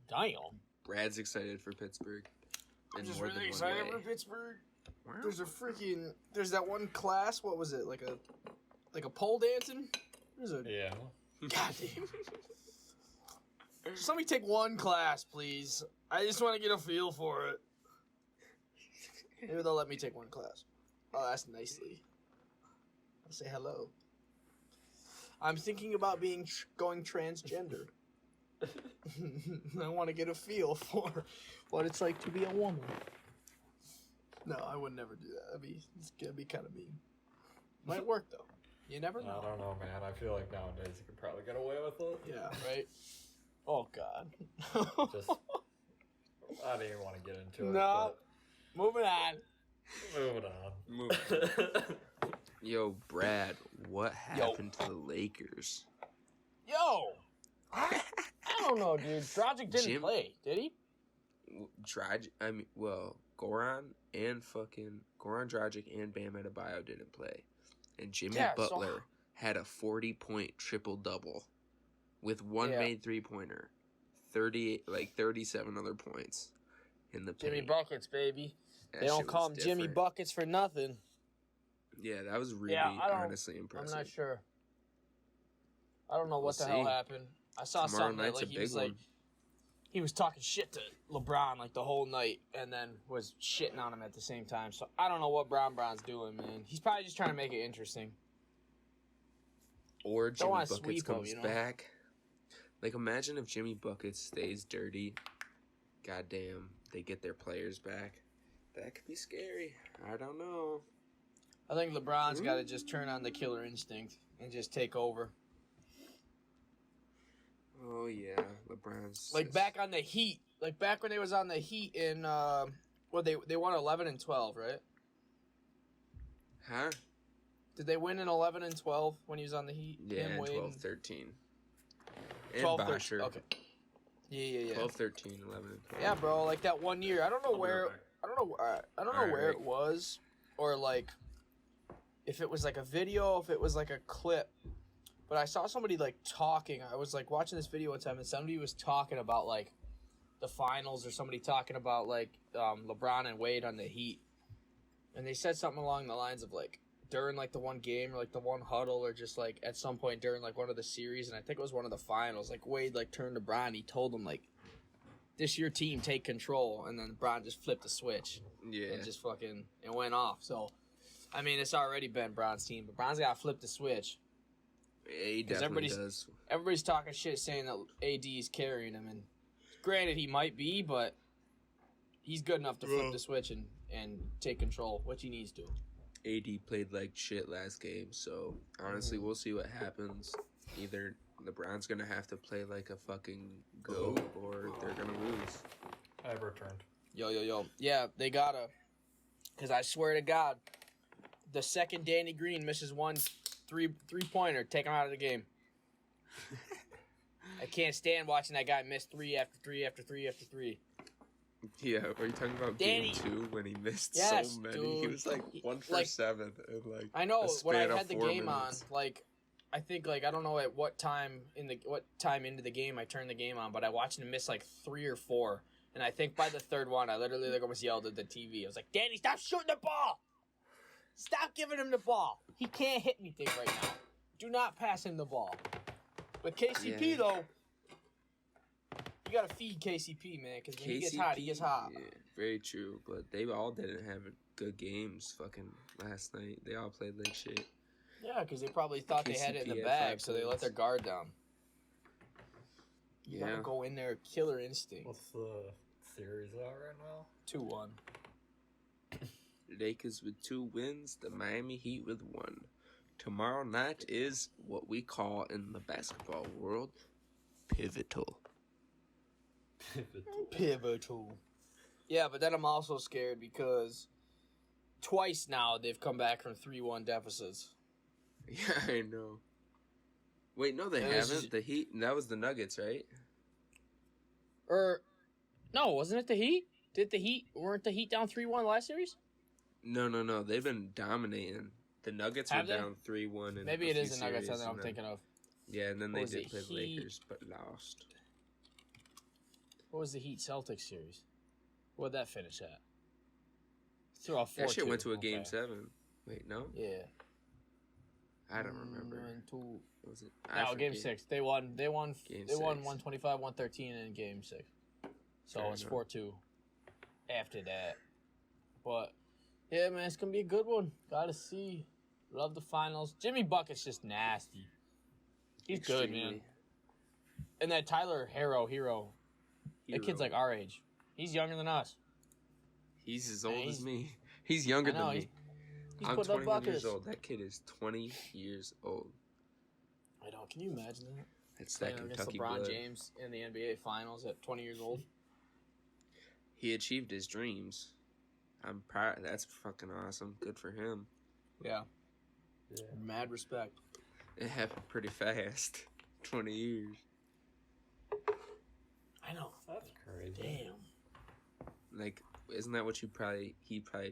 S1: Damn.
S3: Brad's excited for Pittsburgh.
S1: I'm
S3: in
S1: just
S3: more
S1: really
S3: than one
S1: excited
S3: way.
S1: for Pittsburgh.
S3: Wow.
S1: There's that one class. What was it? Like a pole dancing? There's a
S2: Yeah.
S1: goddamn. Just let me take one class, please. I just want to get a feel for it. Maybe they'll let me take one class. I'll ask nicely. I'll say hello. I'm thinking about going transgender. I want to get a feel for what it's like to be a woman. No, I would never do that. It's gonna be kind of mean. Might work though. You never know.
S2: I don't know, man. I feel like nowadays you could probably get away with it.
S1: Yeah, right. Oh God.
S2: Just, I didn't even want to get into it.
S1: No. Moving on.
S2: but Moving on.
S3: Yo, Brad, what happened to the Lakers?
S1: Yo. I don't know, dude. Dragic didn't
S3: Jim-
S1: play, did he?
S3: Goran Dragic and Bam Adebayo didn't play. And Jimmy
S1: Yeah, so-
S3: Butler had a 40-point triple-double with one
S1: Yeah.
S3: made three-pointer. 37 other points in the
S1: Jimmy
S3: paint.
S1: Buckets, baby.
S3: That
S1: They don't
S3: shit
S1: call
S3: was
S1: him Jimmy
S3: different.
S1: Buckets for nothing.
S3: Yeah, that was really
S1: Yeah,
S3: honestly
S1: I'm
S3: impressive.
S1: not sure. I don't know what
S3: We'll
S1: the hell
S3: see.
S1: happened. I saw
S3: Tomorrow
S1: something that
S3: night's
S1: like
S3: a
S1: he was
S3: big
S1: like
S3: one.
S1: he was talking shit to LeBron like the whole night, and then was shitting on him at the same time. So I don't know what Brown's doing, man. He's probably just trying to make it interesting.
S3: Or Jimmy
S1: wanna
S3: Buckets
S1: sweep 'em,
S3: comes
S1: you know?
S3: back. Like, imagine if Jimmy Buckets stays dirty. Goddamn, they get their players back. That could be scary. I don't know.
S1: I think LeBron's got to just turn on the killer instinct and just take over.
S3: Oh, yeah. LeBron's...
S1: Like back on the Heat, like back when they was on the Heat in they won 11 and 12, right?
S3: Huh?
S1: Did they win in 11 and 12 when he was on the Heat?
S3: Yeah,
S1: Him, Wade,
S3: 12-13. And
S1: 12
S3: Bosher.
S1: 13. Okay. Yeah.
S3: 12-13, 11 and 12.
S1: Yeah, bro. Like that one year, I don't know where. I don't know
S3: Alright.
S1: where it was, or like if it was like a video, if it was like a clip. But I saw somebody like talking. I was like watching this video one time, and somebody was talking about like the finals, or somebody talking about like LeBron and Wade on the Heat, and they said something along the lines of like during like the one game or like the one huddle or just like at some point during like one of the series, and I think it was one of the finals, like Wade like turned to Bron, he told him like, this your team, take control, and then Bron just flipped the switch.
S3: Yeah.
S1: And just fucking it went off. So I mean, it's already been Bron's team, but Bron's got to flip the switch.
S3: Yeah, he definitely does.
S1: Everybody's talking shit saying that AD is carrying him, and granted he might be, but he's good enough to flip the switch and take control, which he needs to.
S3: AD played like shit last game, so honestly, we'll see what happens. Either LeBron's gonna have to play like a fucking goat, or they're gonna lose.
S2: I returned.
S1: Yo. Yeah, they gotta. Because I swear to God, the second Danny Green misses one three-pointer, take him out of the game. I can't stand watching that guy miss 3 after 3 after 3 after 3.
S3: Yeah, are you talking about
S1: Danny.
S3: game 2 when he missed
S1: Yes,
S3: so many?
S1: dude.
S3: He was like 1 for
S1: Like,
S3: 7 in like
S1: I know
S3: a
S1: when I
S3: span of
S1: had the
S3: 4
S1: game
S3: minutes.
S1: on, like I think like I don't know at what time into the game I turned the game on, but I watched him miss like 3 or 4, and I think by the third one I literally like almost yelled at the TV. I was like, "Danny, stop shooting the ball! Stop giving him the ball. He can't hit anything right now. Do not pass him the ball." But KCP though, you gotta feed KCP, man, because when he gets hot, he gets hot.
S3: Yeah, very true, but they all didn't have good games fucking last night. They all played like shit.
S1: Yeah, because they probably thought they had it in the
S3: KCP had
S1: bag,
S3: 5
S1: so they let
S3: points.
S1: their guard down. You
S3: Yeah.
S1: gotta go in there, killer instinct.
S2: What's the series out right now?
S1: 2-1.
S3: Lakers with 2 wins, the Miami Heat with 1. Tomorrow night is what we call in the basketball world pivotal.
S1: Pivotal. Yeah, but then I'm also scared because twice now they've come back from 3-1 deficits.
S3: Yeah, I know. Wait, no, they
S1: And this
S3: haven't.
S1: is-
S3: The Heat, that was the Nuggets, right?
S1: No, wasn't it the Heat? Weren't the Heat down 3-1 last series?
S3: No. They've been dominating. The Nuggets
S1: Have
S3: were
S1: they?
S3: down 3-1. In
S1: Maybe
S3: a
S1: it is
S3: few
S1: the Nuggets
S3: series,
S1: that I'm
S3: and then-
S1: thinking of.
S3: Yeah, and then
S1: What
S3: they
S1: was
S3: did
S1: it,
S3: play the
S1: Heat?
S3: Lakers, but lost.
S1: What was the Heat Celtics series? What'd that finish at? Threw off 4-2.
S3: That shit went to a
S1: Okay.
S3: game 7. Wait, no?
S1: Yeah.
S3: I don't remember.
S1: 1-2.
S3: What was it? I
S1: No, game
S3: forget.
S1: 6. They won. They won
S3: Game
S1: 125, 113 in game 6. So
S3: Fair
S1: it's
S3: enough.
S1: 4-2 after that. But yeah, man, it's gonna be a good one. Gotta see. Love the finals. Jimmy Bucket's just nasty. He's good, man.
S3: Extremely.
S1: And that Tyler hero. That kid's like our age. He's younger than us.
S3: He's as old
S1: Man,
S3: as me. He's younger
S1: I know,
S3: than me.
S1: He's
S3: I'm
S1: putting up
S3: 21 years
S1: buckets.
S3: old. That kid is 20 years old.
S1: I know. Can you imagine that?
S3: That's that
S1: Playing against
S3: Kentucky
S1: LeBron
S3: blood.
S1: James in the NBA Finals at 20 years old.
S3: He achieved his dreams. I'm proud. That's fucking awesome. Good for him.
S1: Yeah.
S2: Yeah.
S1: Mad respect.
S3: It happened pretty fast. 20 years.
S1: I know.
S2: That's crazy.
S1: Damn.
S3: Like, isn't that what he probably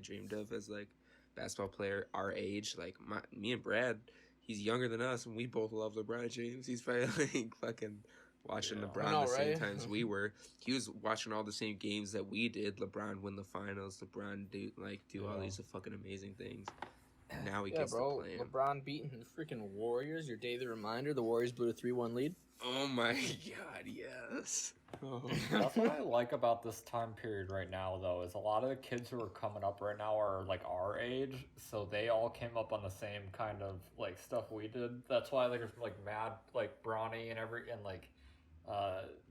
S3: dreamed of as like basketball player our age? Like me and Brad, he's younger than us, and we both love LeBron James. He's probably like fucking watching
S2: Yeah.
S3: LeBron
S1: I know,
S3: the same
S1: right?
S3: times we were. He was watching all the same games that we did. LeBron win the finals. LeBron do all
S2: Yeah.
S3: these fucking amazing things. And now he
S1: Yeah,
S3: gets
S1: bro.
S3: to play 'em.
S1: LeBron beating the freaking Warriors. Your daily reminder: the Warriors blew a 3-1 lead.
S3: Oh my god, yes. Oh.
S2: That's what I like about this time period right now, though, is a lot of the kids who are coming up right now are like our age, so they all came up on the same kind of like stuff we did. That's why like there's like Mad, like Bronny and like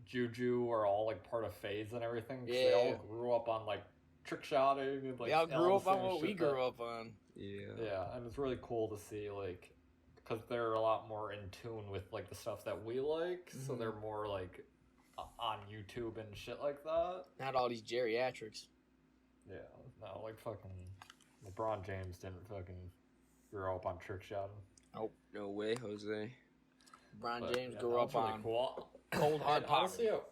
S2: Juju are all like part of FaZe and everything. 'Cause they all
S1: Yeah.
S2: grew up on like trick shotting and like
S1: They all grew
S2: all
S1: up
S2: the
S1: on
S2: same
S1: what we
S2: shit
S1: grew
S2: that-
S1: up on.
S3: Yeah.
S2: Yeah, and it's really cool to see like because they're a lot more in tune with like the stuff that we like, so
S1: Mhm.
S2: they're more like on YouTube and shit like that.
S1: Not all these geriatrics.
S2: Yeah, no, like fucking LeBron James didn't fucking grow up on trick shotting.
S3: No way, Jose.
S1: LeBron
S2: But,
S1: James
S2: yeah,
S1: grew
S2: that
S1: up
S2: was really
S1: on
S2: cool.
S1: cold hard
S2: And honestly,
S1: poverty.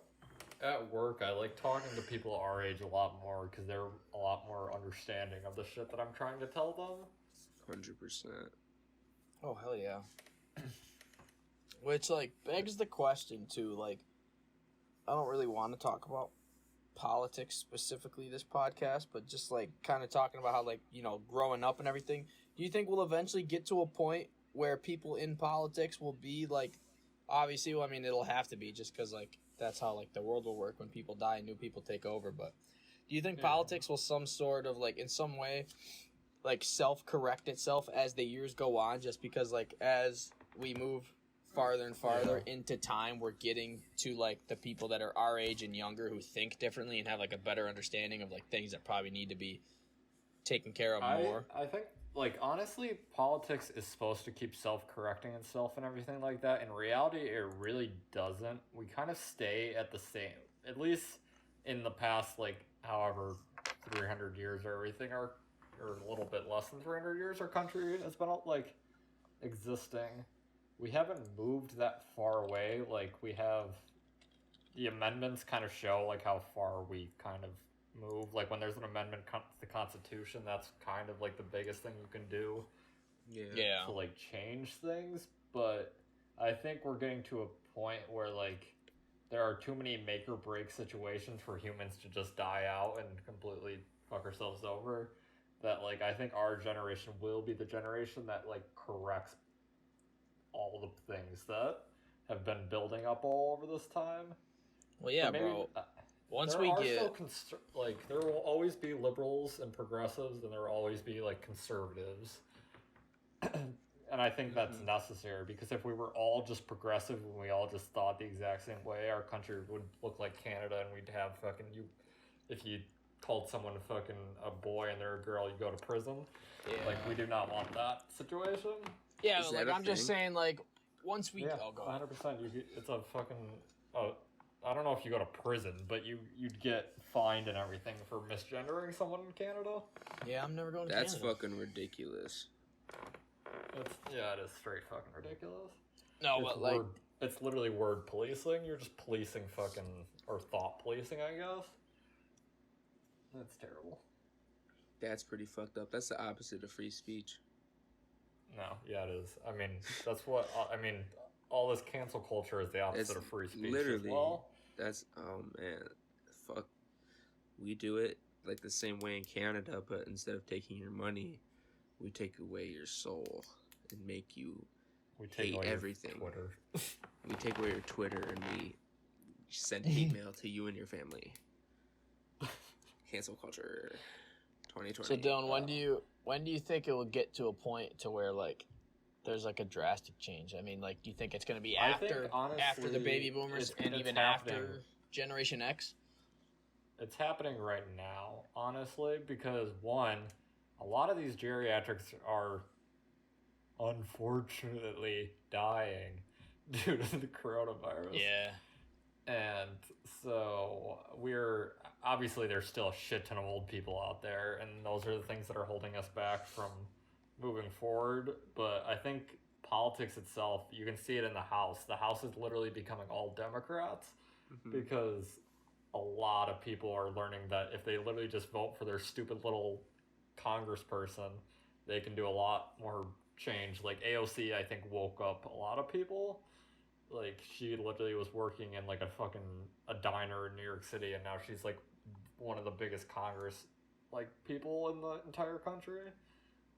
S2: at work, I like talking to people our age a lot more because they're a lot more understanding of the shit that I'm trying to tell them.
S3: 100%.
S1: Oh hell yeah. Which like begs the question too. Like, I don't really want to talk about politics specifically this podcast, but just like kind of talking about how like growing up and everything. Do you think we'll eventually get to a point where people in politics will be like, obviously, well, I mean, it'll have to be just because like that's how like the world will work when people die and new people take over. But do you think politics will some sort of like in some way like self-correct itself as the years go on, just because like as we move farther and farther into time, we're getting to like the people that are our age and younger who think differently and have like a better understanding of like things that probably need to be taken care of more?
S2: I think, like, honestly, politics is supposed to keep self-correcting itself and everything like that. In reality, it really doesn't. We kind of stay at the same, at least in the past, like, however, 300 years or everything, or a little bit less than 300 years, our country has been, like, existing. We haven't moved that far away. Like, we have, the amendments kind of show, like, how far we kind of move. Like when there's an amendment to the Constitution, that's kind of like the biggest thing you can do to like change things. But I think we're getting to a point where like there are too many make or break situations for humans to just die out and completely fuck ourselves over, that like I think our generation will be the generation that like corrects all the things that have been building up all over this time.
S1: Well, yeah, maybe, bro. Once we get
S2: like there will always be liberals and progressives, and there will always be like conservatives, and I think that's necessary, because if we were all just progressive and we all just thought the exact same way, our country would look like Canada, and we'd have fucking if you called someone fucking a boy and they're a girl, you go to prison. Like we do not want that situation.
S1: Yeah, like I'm just saying, like once we
S2: 100%, it's a fucking. I don't know if you go to prison, but you'd get fined and everything for misgendering someone in Canada.
S1: Yeah, I'm never going to
S3: Canada. That's
S1: Canada.
S3: fucking ridiculous.
S2: It is straight fucking ridiculous.
S1: No, but like...
S2: It's literally word policing. You're just policing fucking... Or thought policing, I guess. That's terrible.
S3: That's pretty fucked up. That's the opposite of free speech.
S2: No, yeah, it is. I mean, that's what... I mean, all this cancel culture is the opposite of free speech
S3: literally,
S2: as well.
S3: That's, oh man, fuck. We do it like the same way in Canada, but instead of taking your money, we take away your soul and make you hate everything. We take away your Twitter and we send hate mail to you and your family. Cancel culture 2020.
S1: So Dylan, when do you think it will get to a point to where like there's like a drastic change? I mean, like, do you think it's going to be after the baby boomers and even after Generation X?
S2: It's happening right now, honestly, because one, a lot of these geriatrics are unfortunately dying due to the coronavirus.
S1: Yeah.
S2: And so obviously there's still a shit ton of old people out there, and those are the things that are holding us back from moving forward. But I think politics itself, you can see it in the House. The House is literally becoming all Democrats because a lot of people are learning that if they literally just vote for their stupid little congressperson, they can do a lot more change. Like AOC, I think, woke up a lot of people. Like, she literally was working in like a diner in New York City, and now she's like one of the biggest Congress like people in the entire country.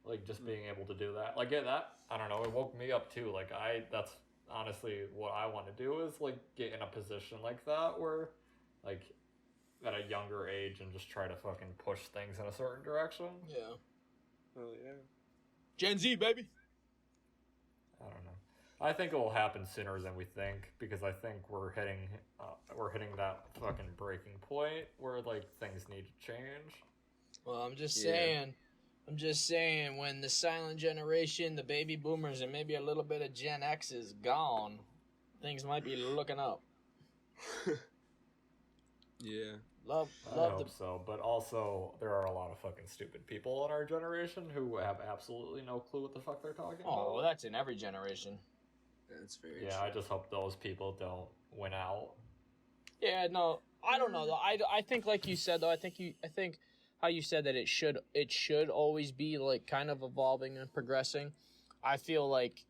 S2: Like, just being able to do that, like, yeah, that, I don't know, it woke me up too. Like, that's honestly what I want to do, is like get in a position like that where like at a younger age and just try to fucking push things in a certain direction.
S1: Yeah.
S3: Oh yeah.
S1: Gen Z, baby.
S2: I don't know. I think it will happen sooner than we think, because I think we're hitting that fucking breaking point where like things need to change.
S1: Well, I'm just saying, when the silent generation, the baby boomers, and maybe a little bit of Gen X is gone, things might be looking up.
S3: Yeah.
S2: I hope so, but also there are a lot of fucking stupid people in our generation who have absolutely no clue what the fuck they're talking about.
S1: Oh, well, that's in every generation.
S3: That's very
S2: true. I just hope those people don't win out.
S1: Yeah, no, I don't know though. I think, like you said though, I think how you said that it should always be like kind of evolving and progressing. I feel like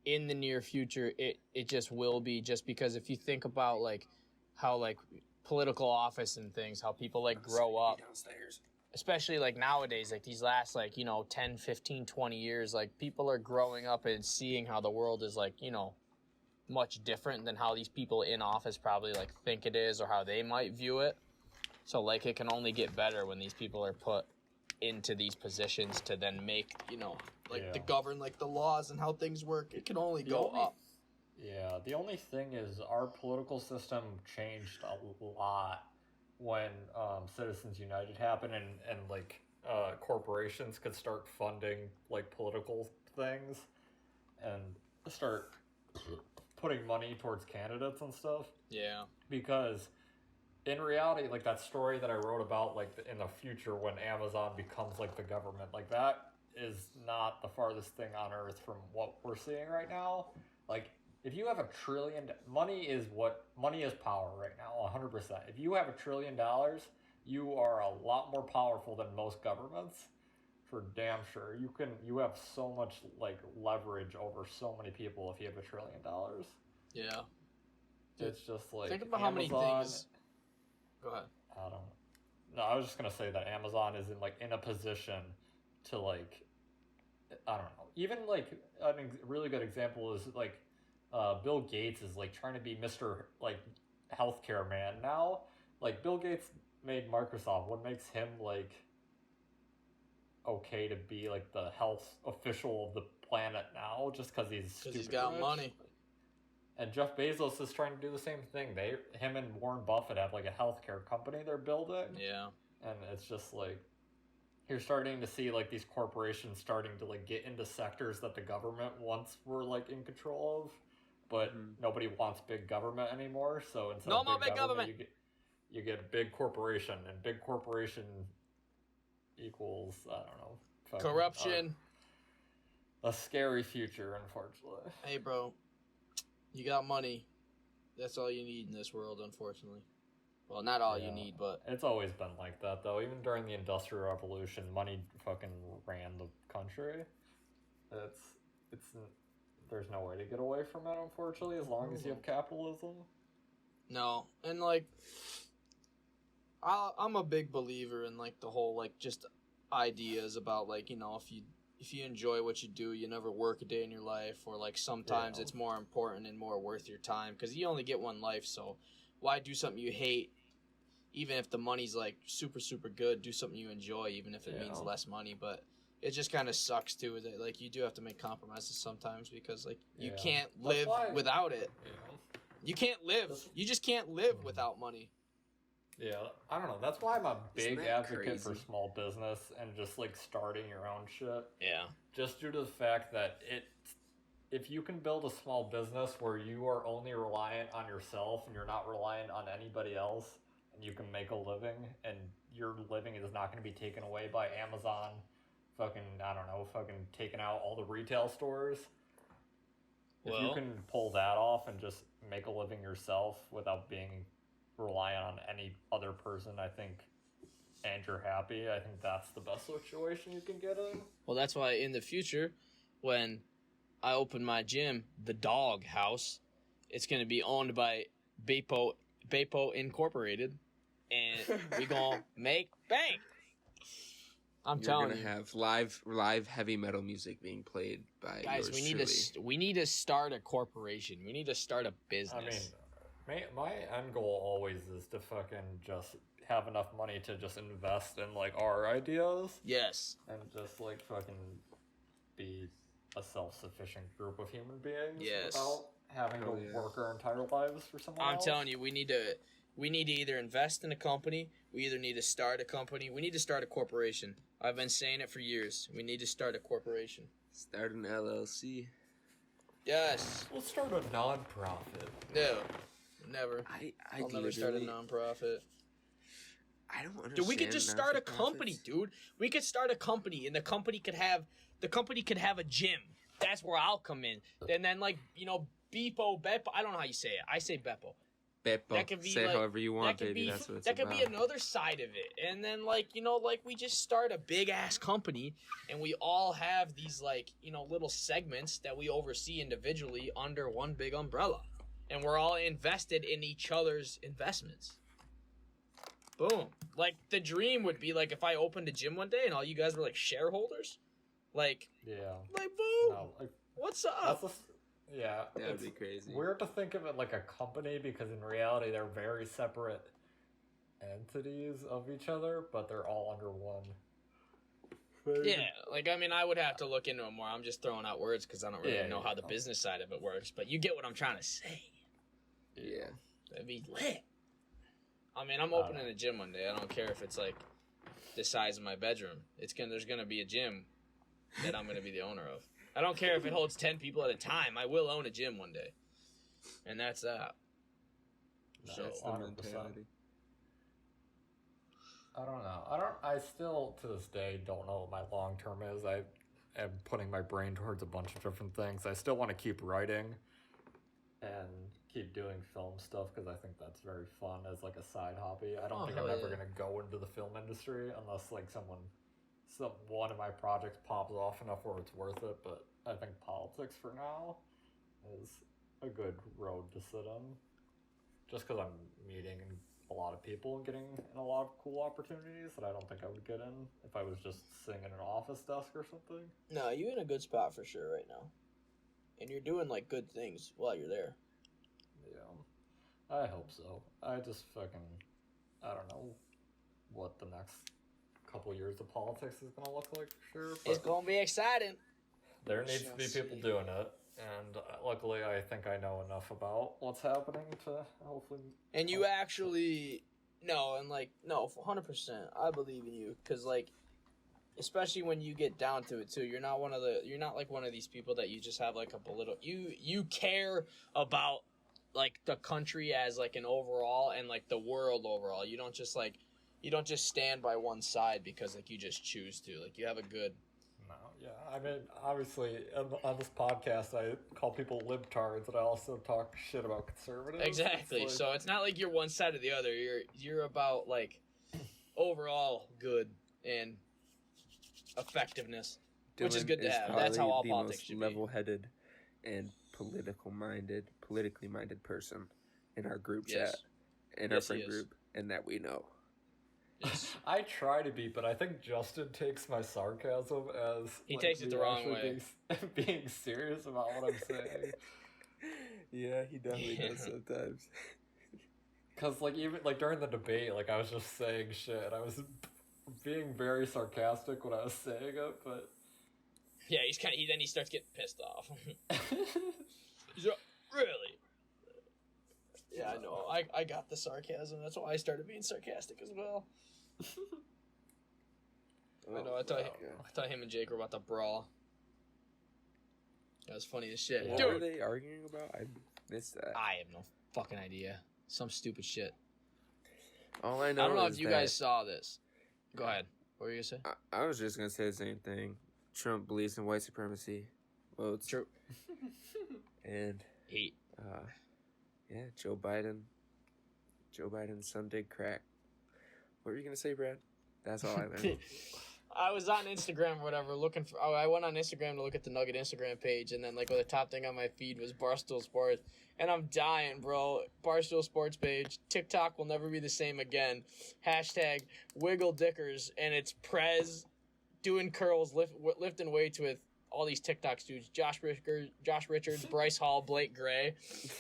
S1: in the near future it just will be, just because if you think about like how like political office and things, how people like grow up especially like nowadays, like these last like, 10, 15, 20 years, like people are growing up and seeing how the world is like, much different than how these people in office probably like think it is or how they might view it. So like it can only get better when these people are put into these positions to then make, to govern like the laws and how things work. It can only go up.
S2: Yeah, the only thing is our political system changed a lot when Citizens United happened and like corporations could start funding like political things and start putting money towards candidates and stuff.
S1: Yeah.
S2: Because in reality, like that story that I wrote about, like in the future when Amazon becomes like the government, like that is not the farthest thing on earth from what we're seeing right now. Like if you have $1 trillion, money is power right now, 100%. If you have $1 trillion, you are a lot more powerful than most governments. For damn sure. You have so much like leverage over so many people if you have $1 trillion.
S1: Yeah.
S2: It's just like
S1: think about
S2: Amazon,
S1: how many things. Go ahead.
S2: I don't. No, I was just gonna say that Amazon is in a position to like, I don't know. Even like a really good example is like, Bill Gates is like trying to be Mr. like healthcare man now. Like Bill Gates made Microsoft. What makes him like okay to be like the health official of the planet now just because he's
S1: got
S2: rich?
S1: Money.
S2: And Jeff Bezos is trying to do the same thing. Him and Warren Buffett have like a healthcare company they're building.
S1: Yeah.
S2: And it's just like you're starting to see like these corporations starting to like get into sectors that the government once were like in control of, but nobody wants big government anymore. So instead of big government, you get big corporation, and big corporation equals, I don't know,
S1: corruption.
S2: A scary future, unfortunately.
S1: Hey, bro, you got money. That's all you need in this world, unfortunately. Well, not all you need, but
S2: it's always been like that, though. Even during the Industrial Revolution, money fucking ran the country. It's there's no way to get away from it, unfortunately, as long as you have capitalism.
S1: No, and like, I'm a big believer in like the whole like just ideas about like if you enjoy what you do, you never work a day in your life, or like sometimes it's more important and more worth your time because you only get one life, so why do something you hate, even if the money's like super super good? Do something you enjoy, even if it means less money. But it just kind of sucks too that like you do have to make compromises sometimes because like you can't live without it. You can't live. You just can't live without money.
S2: Yeah, I don't know. That's why I'm a big advocate
S3: crazy?
S2: for small business and just like starting your own shit.
S1: Yeah.
S2: Just due to the fact that if you can build a small business where you are only reliant on yourself and you're not reliant on anybody else, and you can make a living, and your living is not going to be taken away by Amazon, fucking taking out all the retail stores. If you can pull that off and just make a living yourself without being reliant on any other person, I think, and you're happy, I think that's the best situation you can get in.
S1: Well, that's why in the future, when I open my gym, the Dog House, it's going to be owned by Bepo Incorporated, and we going to make bank. I'm telling you.
S3: You're going to have live heavy metal music being played by
S1: guys, we need to start a corporation. We need to start a business.
S2: I mean, my end goal always is to fucking just have enough money to just invest in like our ideas.
S1: Yes.
S2: And just like fucking be a self-sufficient group of human beings.
S1: Yes.
S2: Without having to work our entire lives for someone else.
S1: I'm telling you, we need to either invest in a company, we either need to start a company, we need to start a corporation. I've been saying it for years. We need to start a corporation.
S3: Start an LLC.
S1: Yes.
S2: We'll start a non-profit.
S1: No. Never.
S3: I'll
S1: never start a non-profit.
S3: I don't understand.
S1: Dude, we could just start a company, dude. We could start a company, and the company could have a gym. That's where I'll come in. And then like, Beppo, I don't know how you say it. I say Beppo.
S3: Beppo.
S1: That could be
S3: say
S1: like,
S3: however you want, baby. That's what it's
S1: about. That could be
S3: about.
S1: another side of it. And then like, we just start a big ass company, and we all have these like, little segments that we oversee individually under one big umbrella. And we're all invested in each other's investments. Boom. Like, the dream would be, like, if I opened a gym one day and all you guys were, like, shareholders. Like,
S2: Yeah.
S1: Like, boom.
S2: No, like,
S1: What's up?
S2: yeah.
S3: That would be crazy.
S2: Weird to think of it like a company because in reality they're very separate entities of each other, but they're all under one.
S1: Yeah, like, I mean, I would have to look into it more. I'm just throwing out words because I don't really know how the business side of it works. But you get what I'm trying to say.
S3: Yeah.
S1: That'd be lit. I mean, I'm opening a gym one day. I don't care if it's, like, the size of my bedroom. There's gonna be a gym that I'm gonna be the owner of. I don't care if it holds 10 people at a time. I will own a gym one day. And that's that.
S3: So, that's the mentality.
S2: I don't know. I still, to this day, don't know what my long term is. I am putting my brain towards a bunch of different things. I still want to keep writing and keep doing film stuff because I think that's very fun as like a side hobby. I don't think I'm ever going to go into the film industry unless like one of my projects pops off enough where it's worth it. But I think politics for now is a good road to sit on. Just because I'm meeting a lot of people and getting in a lot of cool opportunities that I don't think I would get in if I was just sitting in an office desk or something.
S1: No, you're in a good spot for sure right now. And you're doing, like, good things while you're there.
S2: Yeah. I hope so. I just I don't know what the next couple years of politics is going to look like for sure.
S1: It's going to be exciting.
S2: There needs to be people doing it. And luckily, I think I know enough about what's happening to hopefully...
S1: And you actually... No, 100%. I believe in you. Because, like, especially when you get down to it, too, you're not like one of these people that you just have, like, a political... You care about, like, the country as, like, an overall and, like, the world overall. You don't just stand by one side because, like, you just choose to. Like, you have a good...
S2: Yeah, I mean, obviously, on this podcast, I call people libtards, and I also talk shit about conservatives.
S1: Exactly. So it's not like you're one side or the other. You're about, like, overall good and effectiveness, which is good to have. That's how all politics should be.
S3: Level-headed and politically minded person in our group chat, in our friend group, and that we know.
S1: Yes.
S2: I try to be, but I think Justin takes my sarcasm as
S1: he takes it the wrong way.
S2: Being serious about what I'm saying.
S3: Yeah, he definitely does sometimes.
S2: Because even during the debate, I was just saying shit. I was being very sarcastic when I was saying it, but
S1: yeah, then he starts getting pissed off. He's like, really? Yeah, I know. I got the sarcasm. That's why I started being sarcastic as well. I know. I thought him and Jake were about to brawl. That was funny as shit.
S3: What were they arguing about? I missed that.
S1: I have no fucking idea. Some stupid shit.
S3: All I know.
S1: I don't know if you guys saw this. Go ahead. What were you gonna say?
S3: I was just gonna say the same thing. Trump believes in white supremacy votes.
S1: True.
S3: And
S1: hate.
S3: Yeah, Joe Biden's son did crack. What were you gonna say, Brad? That's all I learned.
S1: I was on Instagram or whatever looking for. I went on Instagram to look at the Nugget Instagram page, and then the top thing on my feed was Barstool Sports, and I'm dying, bro. Barstool Sports page. TikTok will never be the same again. Hashtag Wiggle Dickers, and it's Prez doing curls, lifting weights with all these TikTok dudes. Josh Richards, Bryce Hall, Blake Gray.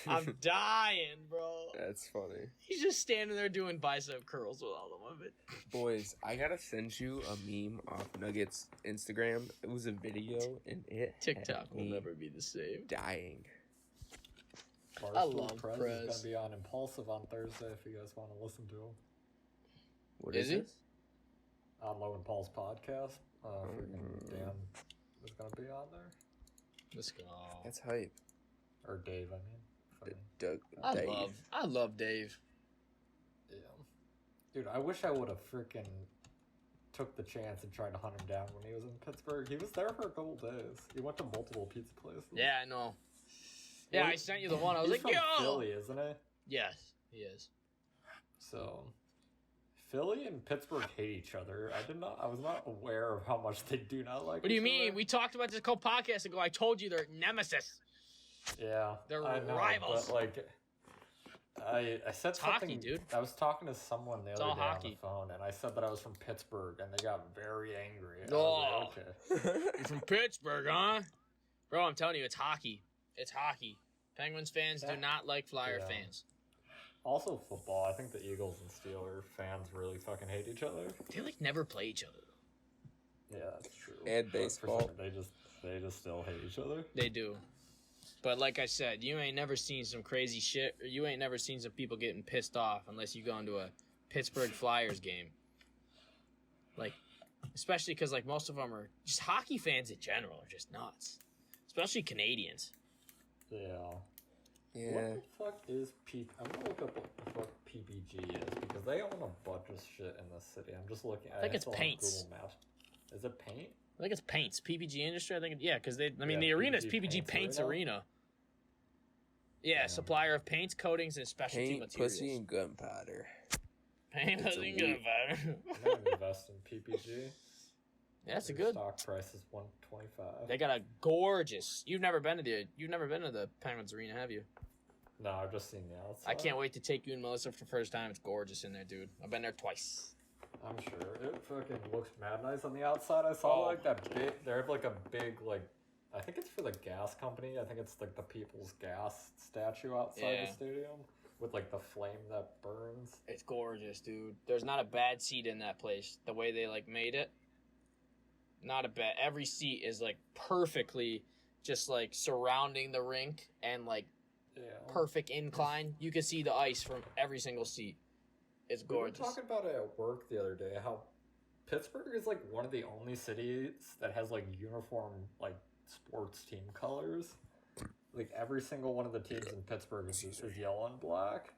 S1: I'm dying, bro.
S3: That's funny.
S1: He's just standing there doing bicep curls with all of them.
S3: Boys, I gotta send you a meme off Nuggets Instagram. It was a video, and
S1: TikTok will never be the same.
S3: Dying.
S2: I love Prez. He's gonna be on Impulsive on Thursday if you guys want to listen to him.
S3: What is this?
S2: On Logan Paul's podcast. Dan is gonna be on there.
S1: Let's go.
S3: That's hype.
S2: Or Dave, I mean.
S3: Dave.
S1: I love Dave.
S2: Yeah. Dude, I wish I would have freaking took the chance and tried to hunt him down when he was in Pittsburgh. He was there for a couple days. He went to multiple pizza places.
S1: Yeah, I know. Yeah, I sent you the one. I was
S2: he's
S1: like,
S2: from
S1: yo!
S2: Philly, isn't he?
S1: Yes, he is.
S2: So, Philly and Pittsburgh hate each other. I was not aware of how much they do not like each other.
S1: What do you mean? We talked about this whole podcast ago. I told you they're nemesis.
S2: Yeah.
S1: They're
S2: I know,
S1: rivals.
S2: But I said
S1: It's
S2: something,
S1: hockey, dude.
S2: I was talking to someone the
S1: It's
S2: other
S1: all
S2: day on
S1: hockey.
S2: the phone, and I said that I was from Pittsburgh, and they got very angry. And
S1: Oh.
S2: I was like, okay.
S1: You're from Pittsburgh, huh? Bro, I'm telling you, it's hockey. It's hockey. Penguins fans do not like Flyer fans.
S2: Also football. I think the Eagles and Steelers fans really fucking hate each other.
S1: They like never play each other.
S2: Yeah, that's true.
S3: And baseball.
S2: They just still hate each other.
S1: They do. But like I said, you ain't never seen some crazy shit, or you ain't never seen some people getting pissed off unless you go into a Pittsburgh Flyers game. Like, especially because like most of them are just hockey fans in general are just nuts, especially Canadians.
S2: Yeah.
S3: Yeah.
S2: What the fuck is I'm gonna look up what the fuck PPG is because they own a bunch of shit in this city. I'm just looking.
S1: I think it's
S2: still have
S1: paints.
S2: Google Maps. Is it paint?
S1: I think it's paints. PPG Industry. I think yeah, because the
S2: Yeah,
S1: arena is
S2: PPG
S1: PPG Paints Arena. Yeah,
S2: Yeah.
S1: supplier of paints, coatings, and specialty
S3: Paint,
S1: materials.
S3: pussy, and gunpowder.
S1: Paint,
S3: It's
S1: pussy, and
S3: elite.
S1: gunpowder.
S2: I'm gonna invest in PPG.
S1: That's a
S2: Their
S1: good.
S2: stock price is $125.
S1: They got a gorgeous. You've never been to the Penguins Arena, have you?
S2: No, I've just seen the outside.
S1: I can't wait to take you and Melissa for the first time. It's gorgeous in there, dude. I've been there twice.
S2: I'm sure it fucking looks mad nice on the outside. I saw
S1: Oh.
S2: like that big. They have like a big like. I think it's for the gas company. I think it's like the People's Gas statue outside
S1: Yeah.
S2: the stadium with like the flame that burns.
S1: It's gorgeous, dude. There's not a bad seat in that place. The way they like made it, not a bad. Every seat is like perfectly, just like surrounding the rink and like
S2: Yeah.
S1: perfect incline. You can see the ice from every single seat. It's
S2: We were
S1: gorgeous.
S2: talking about it at work the other day. How Pittsburgh is like one of the only cities that has like uniform like sports team colors. Like every single one of the teams in Pittsburgh is yellow and black.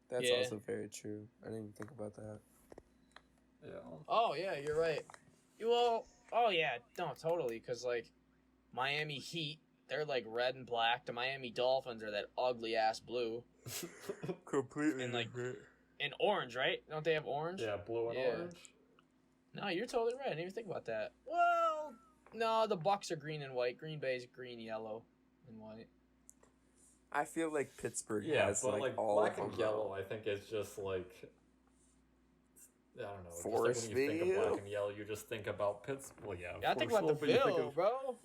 S3: That's
S1: Yeah.
S3: also very true. I didn't even think about that.
S2: Yeah.
S1: Oh yeah, you're right. Oh yeah, no, totally. Because like Miami Heat, they're like red and black. The Miami Dolphins are that ugly ass blue
S3: Completely
S1: And, like, and orange, right? Don't they have orange?
S2: Yeah, blue and
S1: Yeah.
S2: orange.
S1: No, you're totally right. I didn't even think about that. Well, no, the Bucks are green and white. Green Bay's green, yellow, and white.
S3: I feel like Pittsburgh
S2: Yeah,
S3: has
S2: but
S3: like
S2: like
S3: all
S2: black
S3: of
S2: and
S3: them.
S2: yellow, I think it's just like I don't know.
S3: Forest
S2: just like when you think of
S3: View?
S2: black and yellow, you just think about Pittsburgh. Well, yeah,
S1: Yeah, I think about the
S2: Forestville, but you think
S1: Bill,
S2: of-
S1: bro.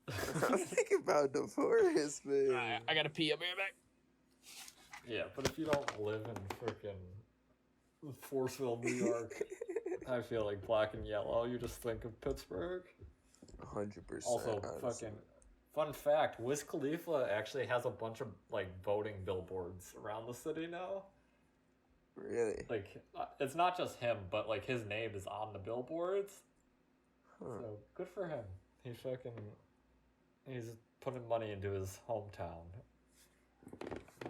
S3: I'm thinking about the forest, man.
S1: Alright, I gotta pee. I'll be right back.
S2: Yeah, but if you don't live in freaking Forestville, New York, I feel like black and yellow, you just think of Pittsburgh.
S3: 100%.
S2: Also,
S3: honestly.
S2: fucking fun fact: Wiz Khalifa actually has a bunch of like voting billboards around the city now.
S3: Really?
S2: Like, it's not just him, but like his name is on the billboards.
S3: Huh.
S2: So good for him. He's putting money into his hometown.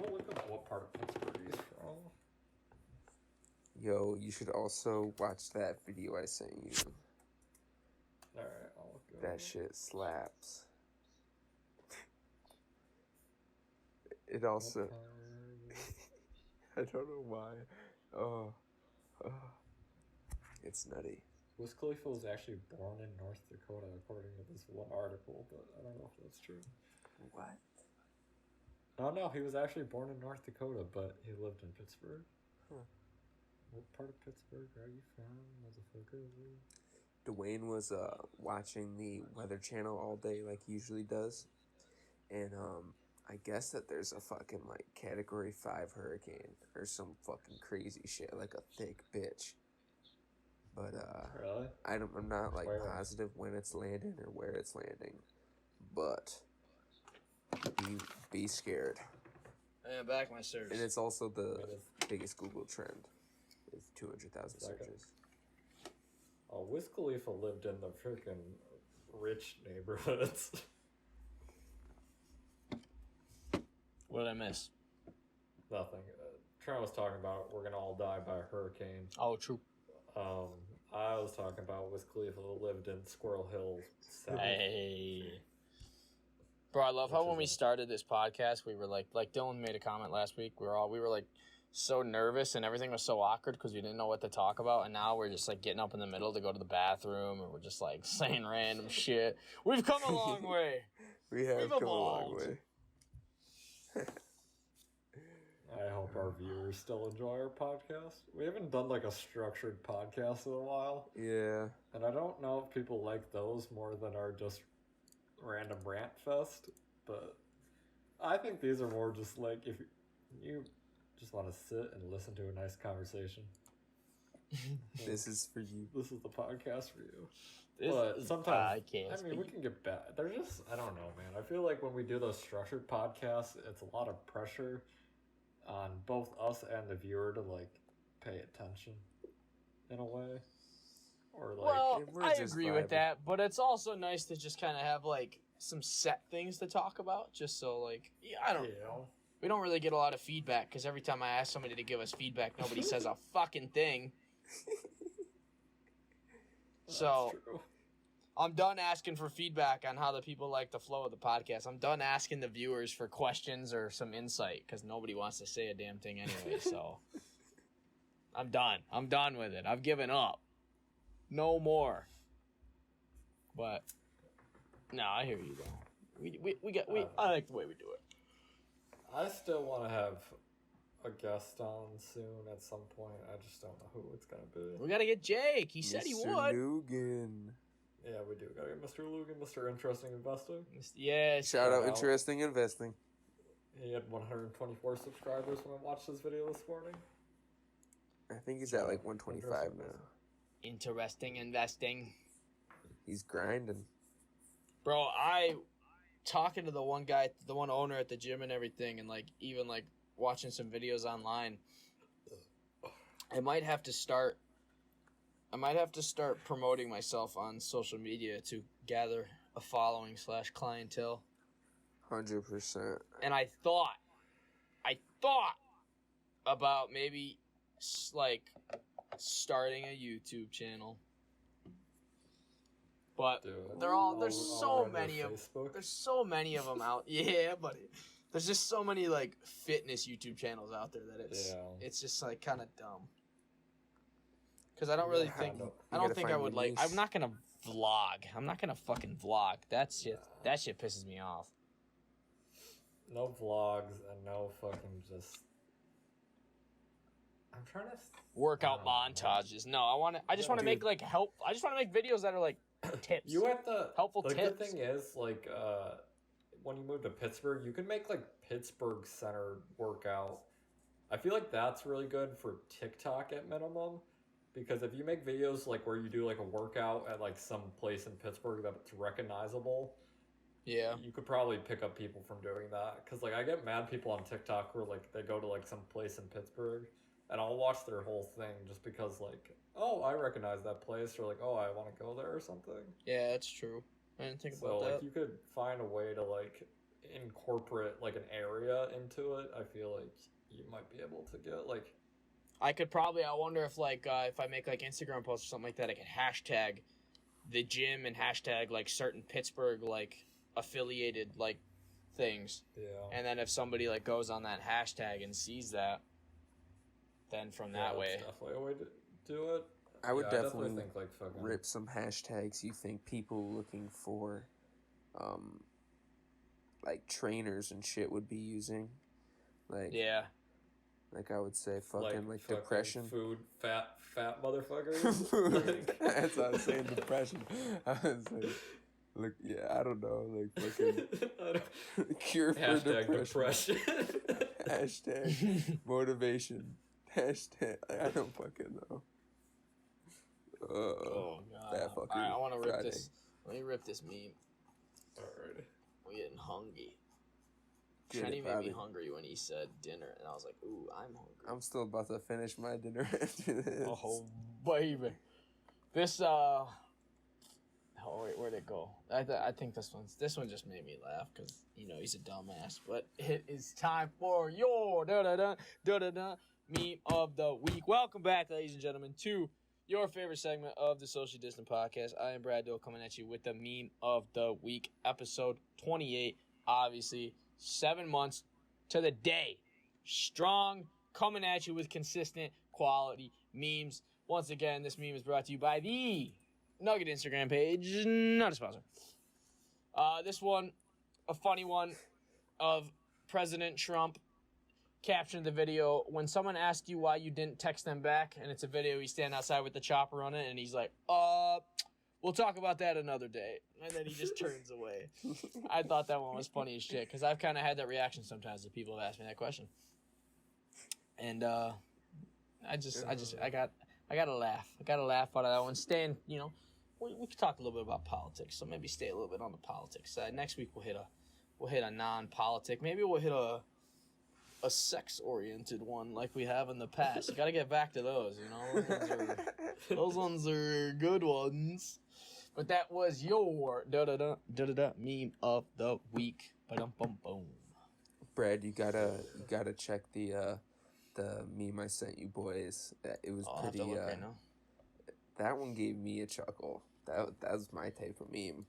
S2: We'll look up what part of Pittsburgh he's from.
S3: Yo, you should also watch that video I sent you.
S2: Alright, I'll look it
S3: That
S2: up.
S3: shit slaps. It also. I don't know why. Oh. It's nutty.
S2: Wiz Khalifa was actually born in North Dakota, according to this one article, but I don't know if that's true.
S3: What?
S2: Oh no, he was actually born in North Dakota, but he lived in Pittsburgh.
S3: Huh.
S2: What part of Pittsburgh are you from, motherfucker?
S3: Dwayne was watching the Weather Channel all day like he usually does. And I guess that there's a fucking like Category 5 hurricane or some fucking crazy shit, like a thick bitch. But
S2: Really?
S3: I'm not like
S2: Where?
S3: positive when it's landing or where it's landing. But be scared.
S1: Yeah, back my search.
S3: And it's also the
S2: What is-
S3: biggest Google trend with 200,000
S2: Second.
S3: searches.
S2: Oh, Wiz Khalifa lived in the freaking rich neighborhoods.
S1: What did I miss?
S2: Nothing. Trent was talking about we're gonna all die by a hurricane.
S1: Oh, true.
S2: I was talking about Wiz Khalifa lived in Squirrel Hill. South.
S1: Hey. Bro, I love how
S2: Which
S1: when we
S2: is a-
S1: started this podcast, we were like Dylan made a comment last week. We were like so nervous and everything was so awkward because we didn't know what to talk about. And now we're just like getting up in the middle to go to the bathroom, and we're just like saying random shit. We've come a long way.
S3: We have
S1: We've
S3: come a long
S1: evolved.
S3: way.
S2: I hope our viewers still enjoy our podcast. We haven't done like a structured podcast in a while.
S3: Yeah.
S2: And I don't know if people like those more than our just random rant fest, but I think these are more just like if you just want to sit and listen to a nice conversation.
S3: This is for you.
S2: This is the podcast for you. But sometimes, we can get bad. They're just, I don't know, man. I feel like when we do those structured podcasts, it's a lot of pressure on both us and the viewer to like pay attention in a way. Or like,
S1: well, I agree with that, but it's also nice to just kind of have like some set things to talk about, just so like, I don't know. We don't really get a lot of feedback because every time I ask somebody to give us feedback, nobody says a fucking thing. So, I'm done asking for feedback on how the people like the flow of the podcast. I'm done asking the viewers for questions or some insight because nobody wants to say a damn thing anyway. So, I'm done. I'm done with it. I've given up. No more. But, no, I hear you though. I like the way we do it.
S2: I still want to have a guest on soon at some point. I just don't know who it's gonna be.
S1: We gotta get Jake. He said he would.
S3: Lugen.
S2: Yeah, we do. Gotta get Mr. Lugen, Mr. Interesting Investing.
S1: Yeah.
S3: Shout out Interesting Investing.
S2: He had 124 subscribers when I watched his video this morning.
S3: I think he's at like 125 now.
S1: Interesting Investing.
S3: He's grinding.
S1: Bro, talking to the one guy, the one owner at the gym and everything, and like even like watching some videos online, I might have to start promoting myself on social media to gather a following / clientele.
S3: 100%.
S1: And I thought about maybe like starting a YouTube channel. But there's so many of them out. Yeah, buddy. There's just so many like fitness YouTube channels out there that it's just like kind of dumb. Cuz I don't really think I would like. I'm not going to vlog. I'm not going to fucking vlog. That shit pisses me off.
S2: No vlogs and no fucking just I'm trying to
S1: workout montages. No, I just want to make like I just want to make videos that are like tips.
S2: You have the
S1: helpful tips.
S2: The thing is, like, when you move to Pittsburgh, you can make like Pittsburgh centered workout. I feel like that's really good for TikTok at minimum, because if you make videos like where you do like a workout at like some place in Pittsburgh that's recognizable,
S1: yeah,
S2: you could probably pick up people from doing that. Because like I get mad people on TikTok where like they go to like some place in Pittsburgh, and I'll watch their whole thing just because like, oh, I recognize that place, or like, oh, I want to go there or something.
S1: Yeah, that's true. I didn't think about that.
S2: So like you could find a way to like incorporate like an area into it. I feel like you might be able to get like.
S1: I wonder if like if I make like Instagram posts or something like that, I could hashtag the gym and hashtag like certain Pittsburgh like affiliated like things.
S2: Yeah.
S1: And then if somebody like goes on that hashtag and sees that, then from that way.
S2: That's definitely a way to do it.
S3: I would definitely
S2: think like fucking
S3: rip some hashtags you think people looking for like trainers and shit would be using. Like
S1: yeah.
S3: Like I would say fucking like depression.
S2: Food, fat motherfuckers.
S3: That's what I was saying, depression. I was like, look, yeah, I don't know, like fucking cure for depression. Hashtag motivation. Hashtag I don't fucking know.
S1: Oh god.
S3: That fucking
S1: I want to rip
S3: Friday.
S1: this. Let me rip this meme.
S2: Alright.
S1: I'm getting hungry.
S3: Kenny
S1: made me hungry when he said dinner, and I was like, ooh, I'm hungry.
S3: I'm still about to finish my dinner after this.
S1: Oh, baby. This, oh, wait, where'd it go? I think this one just made me laugh, because, you know, he's a dumbass. But it is time for your meme of the week. Welcome back, ladies and gentlemen, to your favorite segment of the Socially Distant Podcast. I am Brad Doe coming at you with the meme of the week, episode 28, obviously. 7 months to the day. Strong, coming at you with consistent quality memes. Once again, this meme is brought to you by the Nugget Instagram page. Not a sponsor. This one, a funny one of President Trump caption of the video, when someone asks you why you didn't text them back, and it's a video, he's standing outside with the chopper on it, and he's like, we'll talk about that another day. And then he just turns away. I thought that one was funny as shit, because I've kind of had that reaction sometimes if people have asked me that question. And I got to laugh. I got to laugh out of that one. Staying, you know, we could talk a little bit about politics, so maybe stay a little bit on the politics side. Next week we'll hit a non-politic. Maybe we'll hit a sex-oriented one like we have in the past. You got to get back to those, you know. Those ones are good ones. But that was your meme of the week. Ba-dum-bum-boom.
S3: Brad, you gotta check the meme I sent you boys. It was pretty.
S1: I'll have to look right now.
S3: That one gave me a chuckle. That was my type of meme.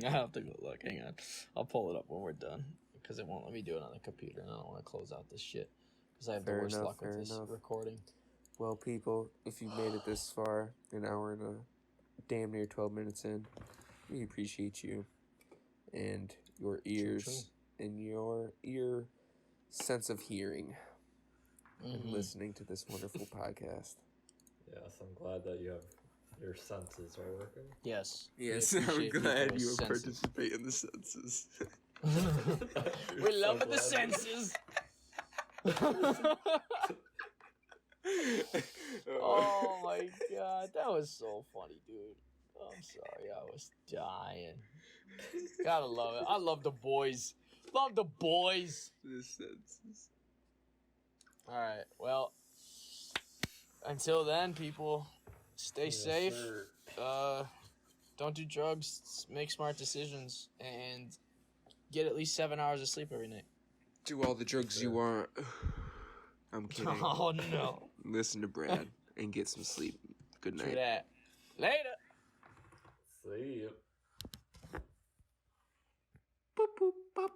S1: I have to go look. Hang on. I'll pull it up when we're done because it won't let me do it on the computer, and I don't want to close out this shit because I have the worst luck with this recording.
S3: Well, people, if you made it this far, an hour and damn near 12 minutes in, we appreciate you and your ears and your ear sense of hearing and listening to this wonderful podcast.
S2: Yes, I'm glad that your senses are working.
S3: Yes, I'm glad you participate in the senses.
S1: We love the senses. Oh my god, that was so funny, dude. I'm sorry, I was dying. Gotta love it. I love the boys. Love the boys.
S3: The senses.
S1: Alright, well, until then, people, stay safe. Don't do drugs. Make smart decisions. And get at least 7 hours of sleep every night.
S3: Do all the drugs you want. I'm kidding.
S1: Oh, no.
S3: Listen to Brad and get some sleep. Good night.
S1: True that. Later.
S2: See ya.
S3: Boop, boop, bop.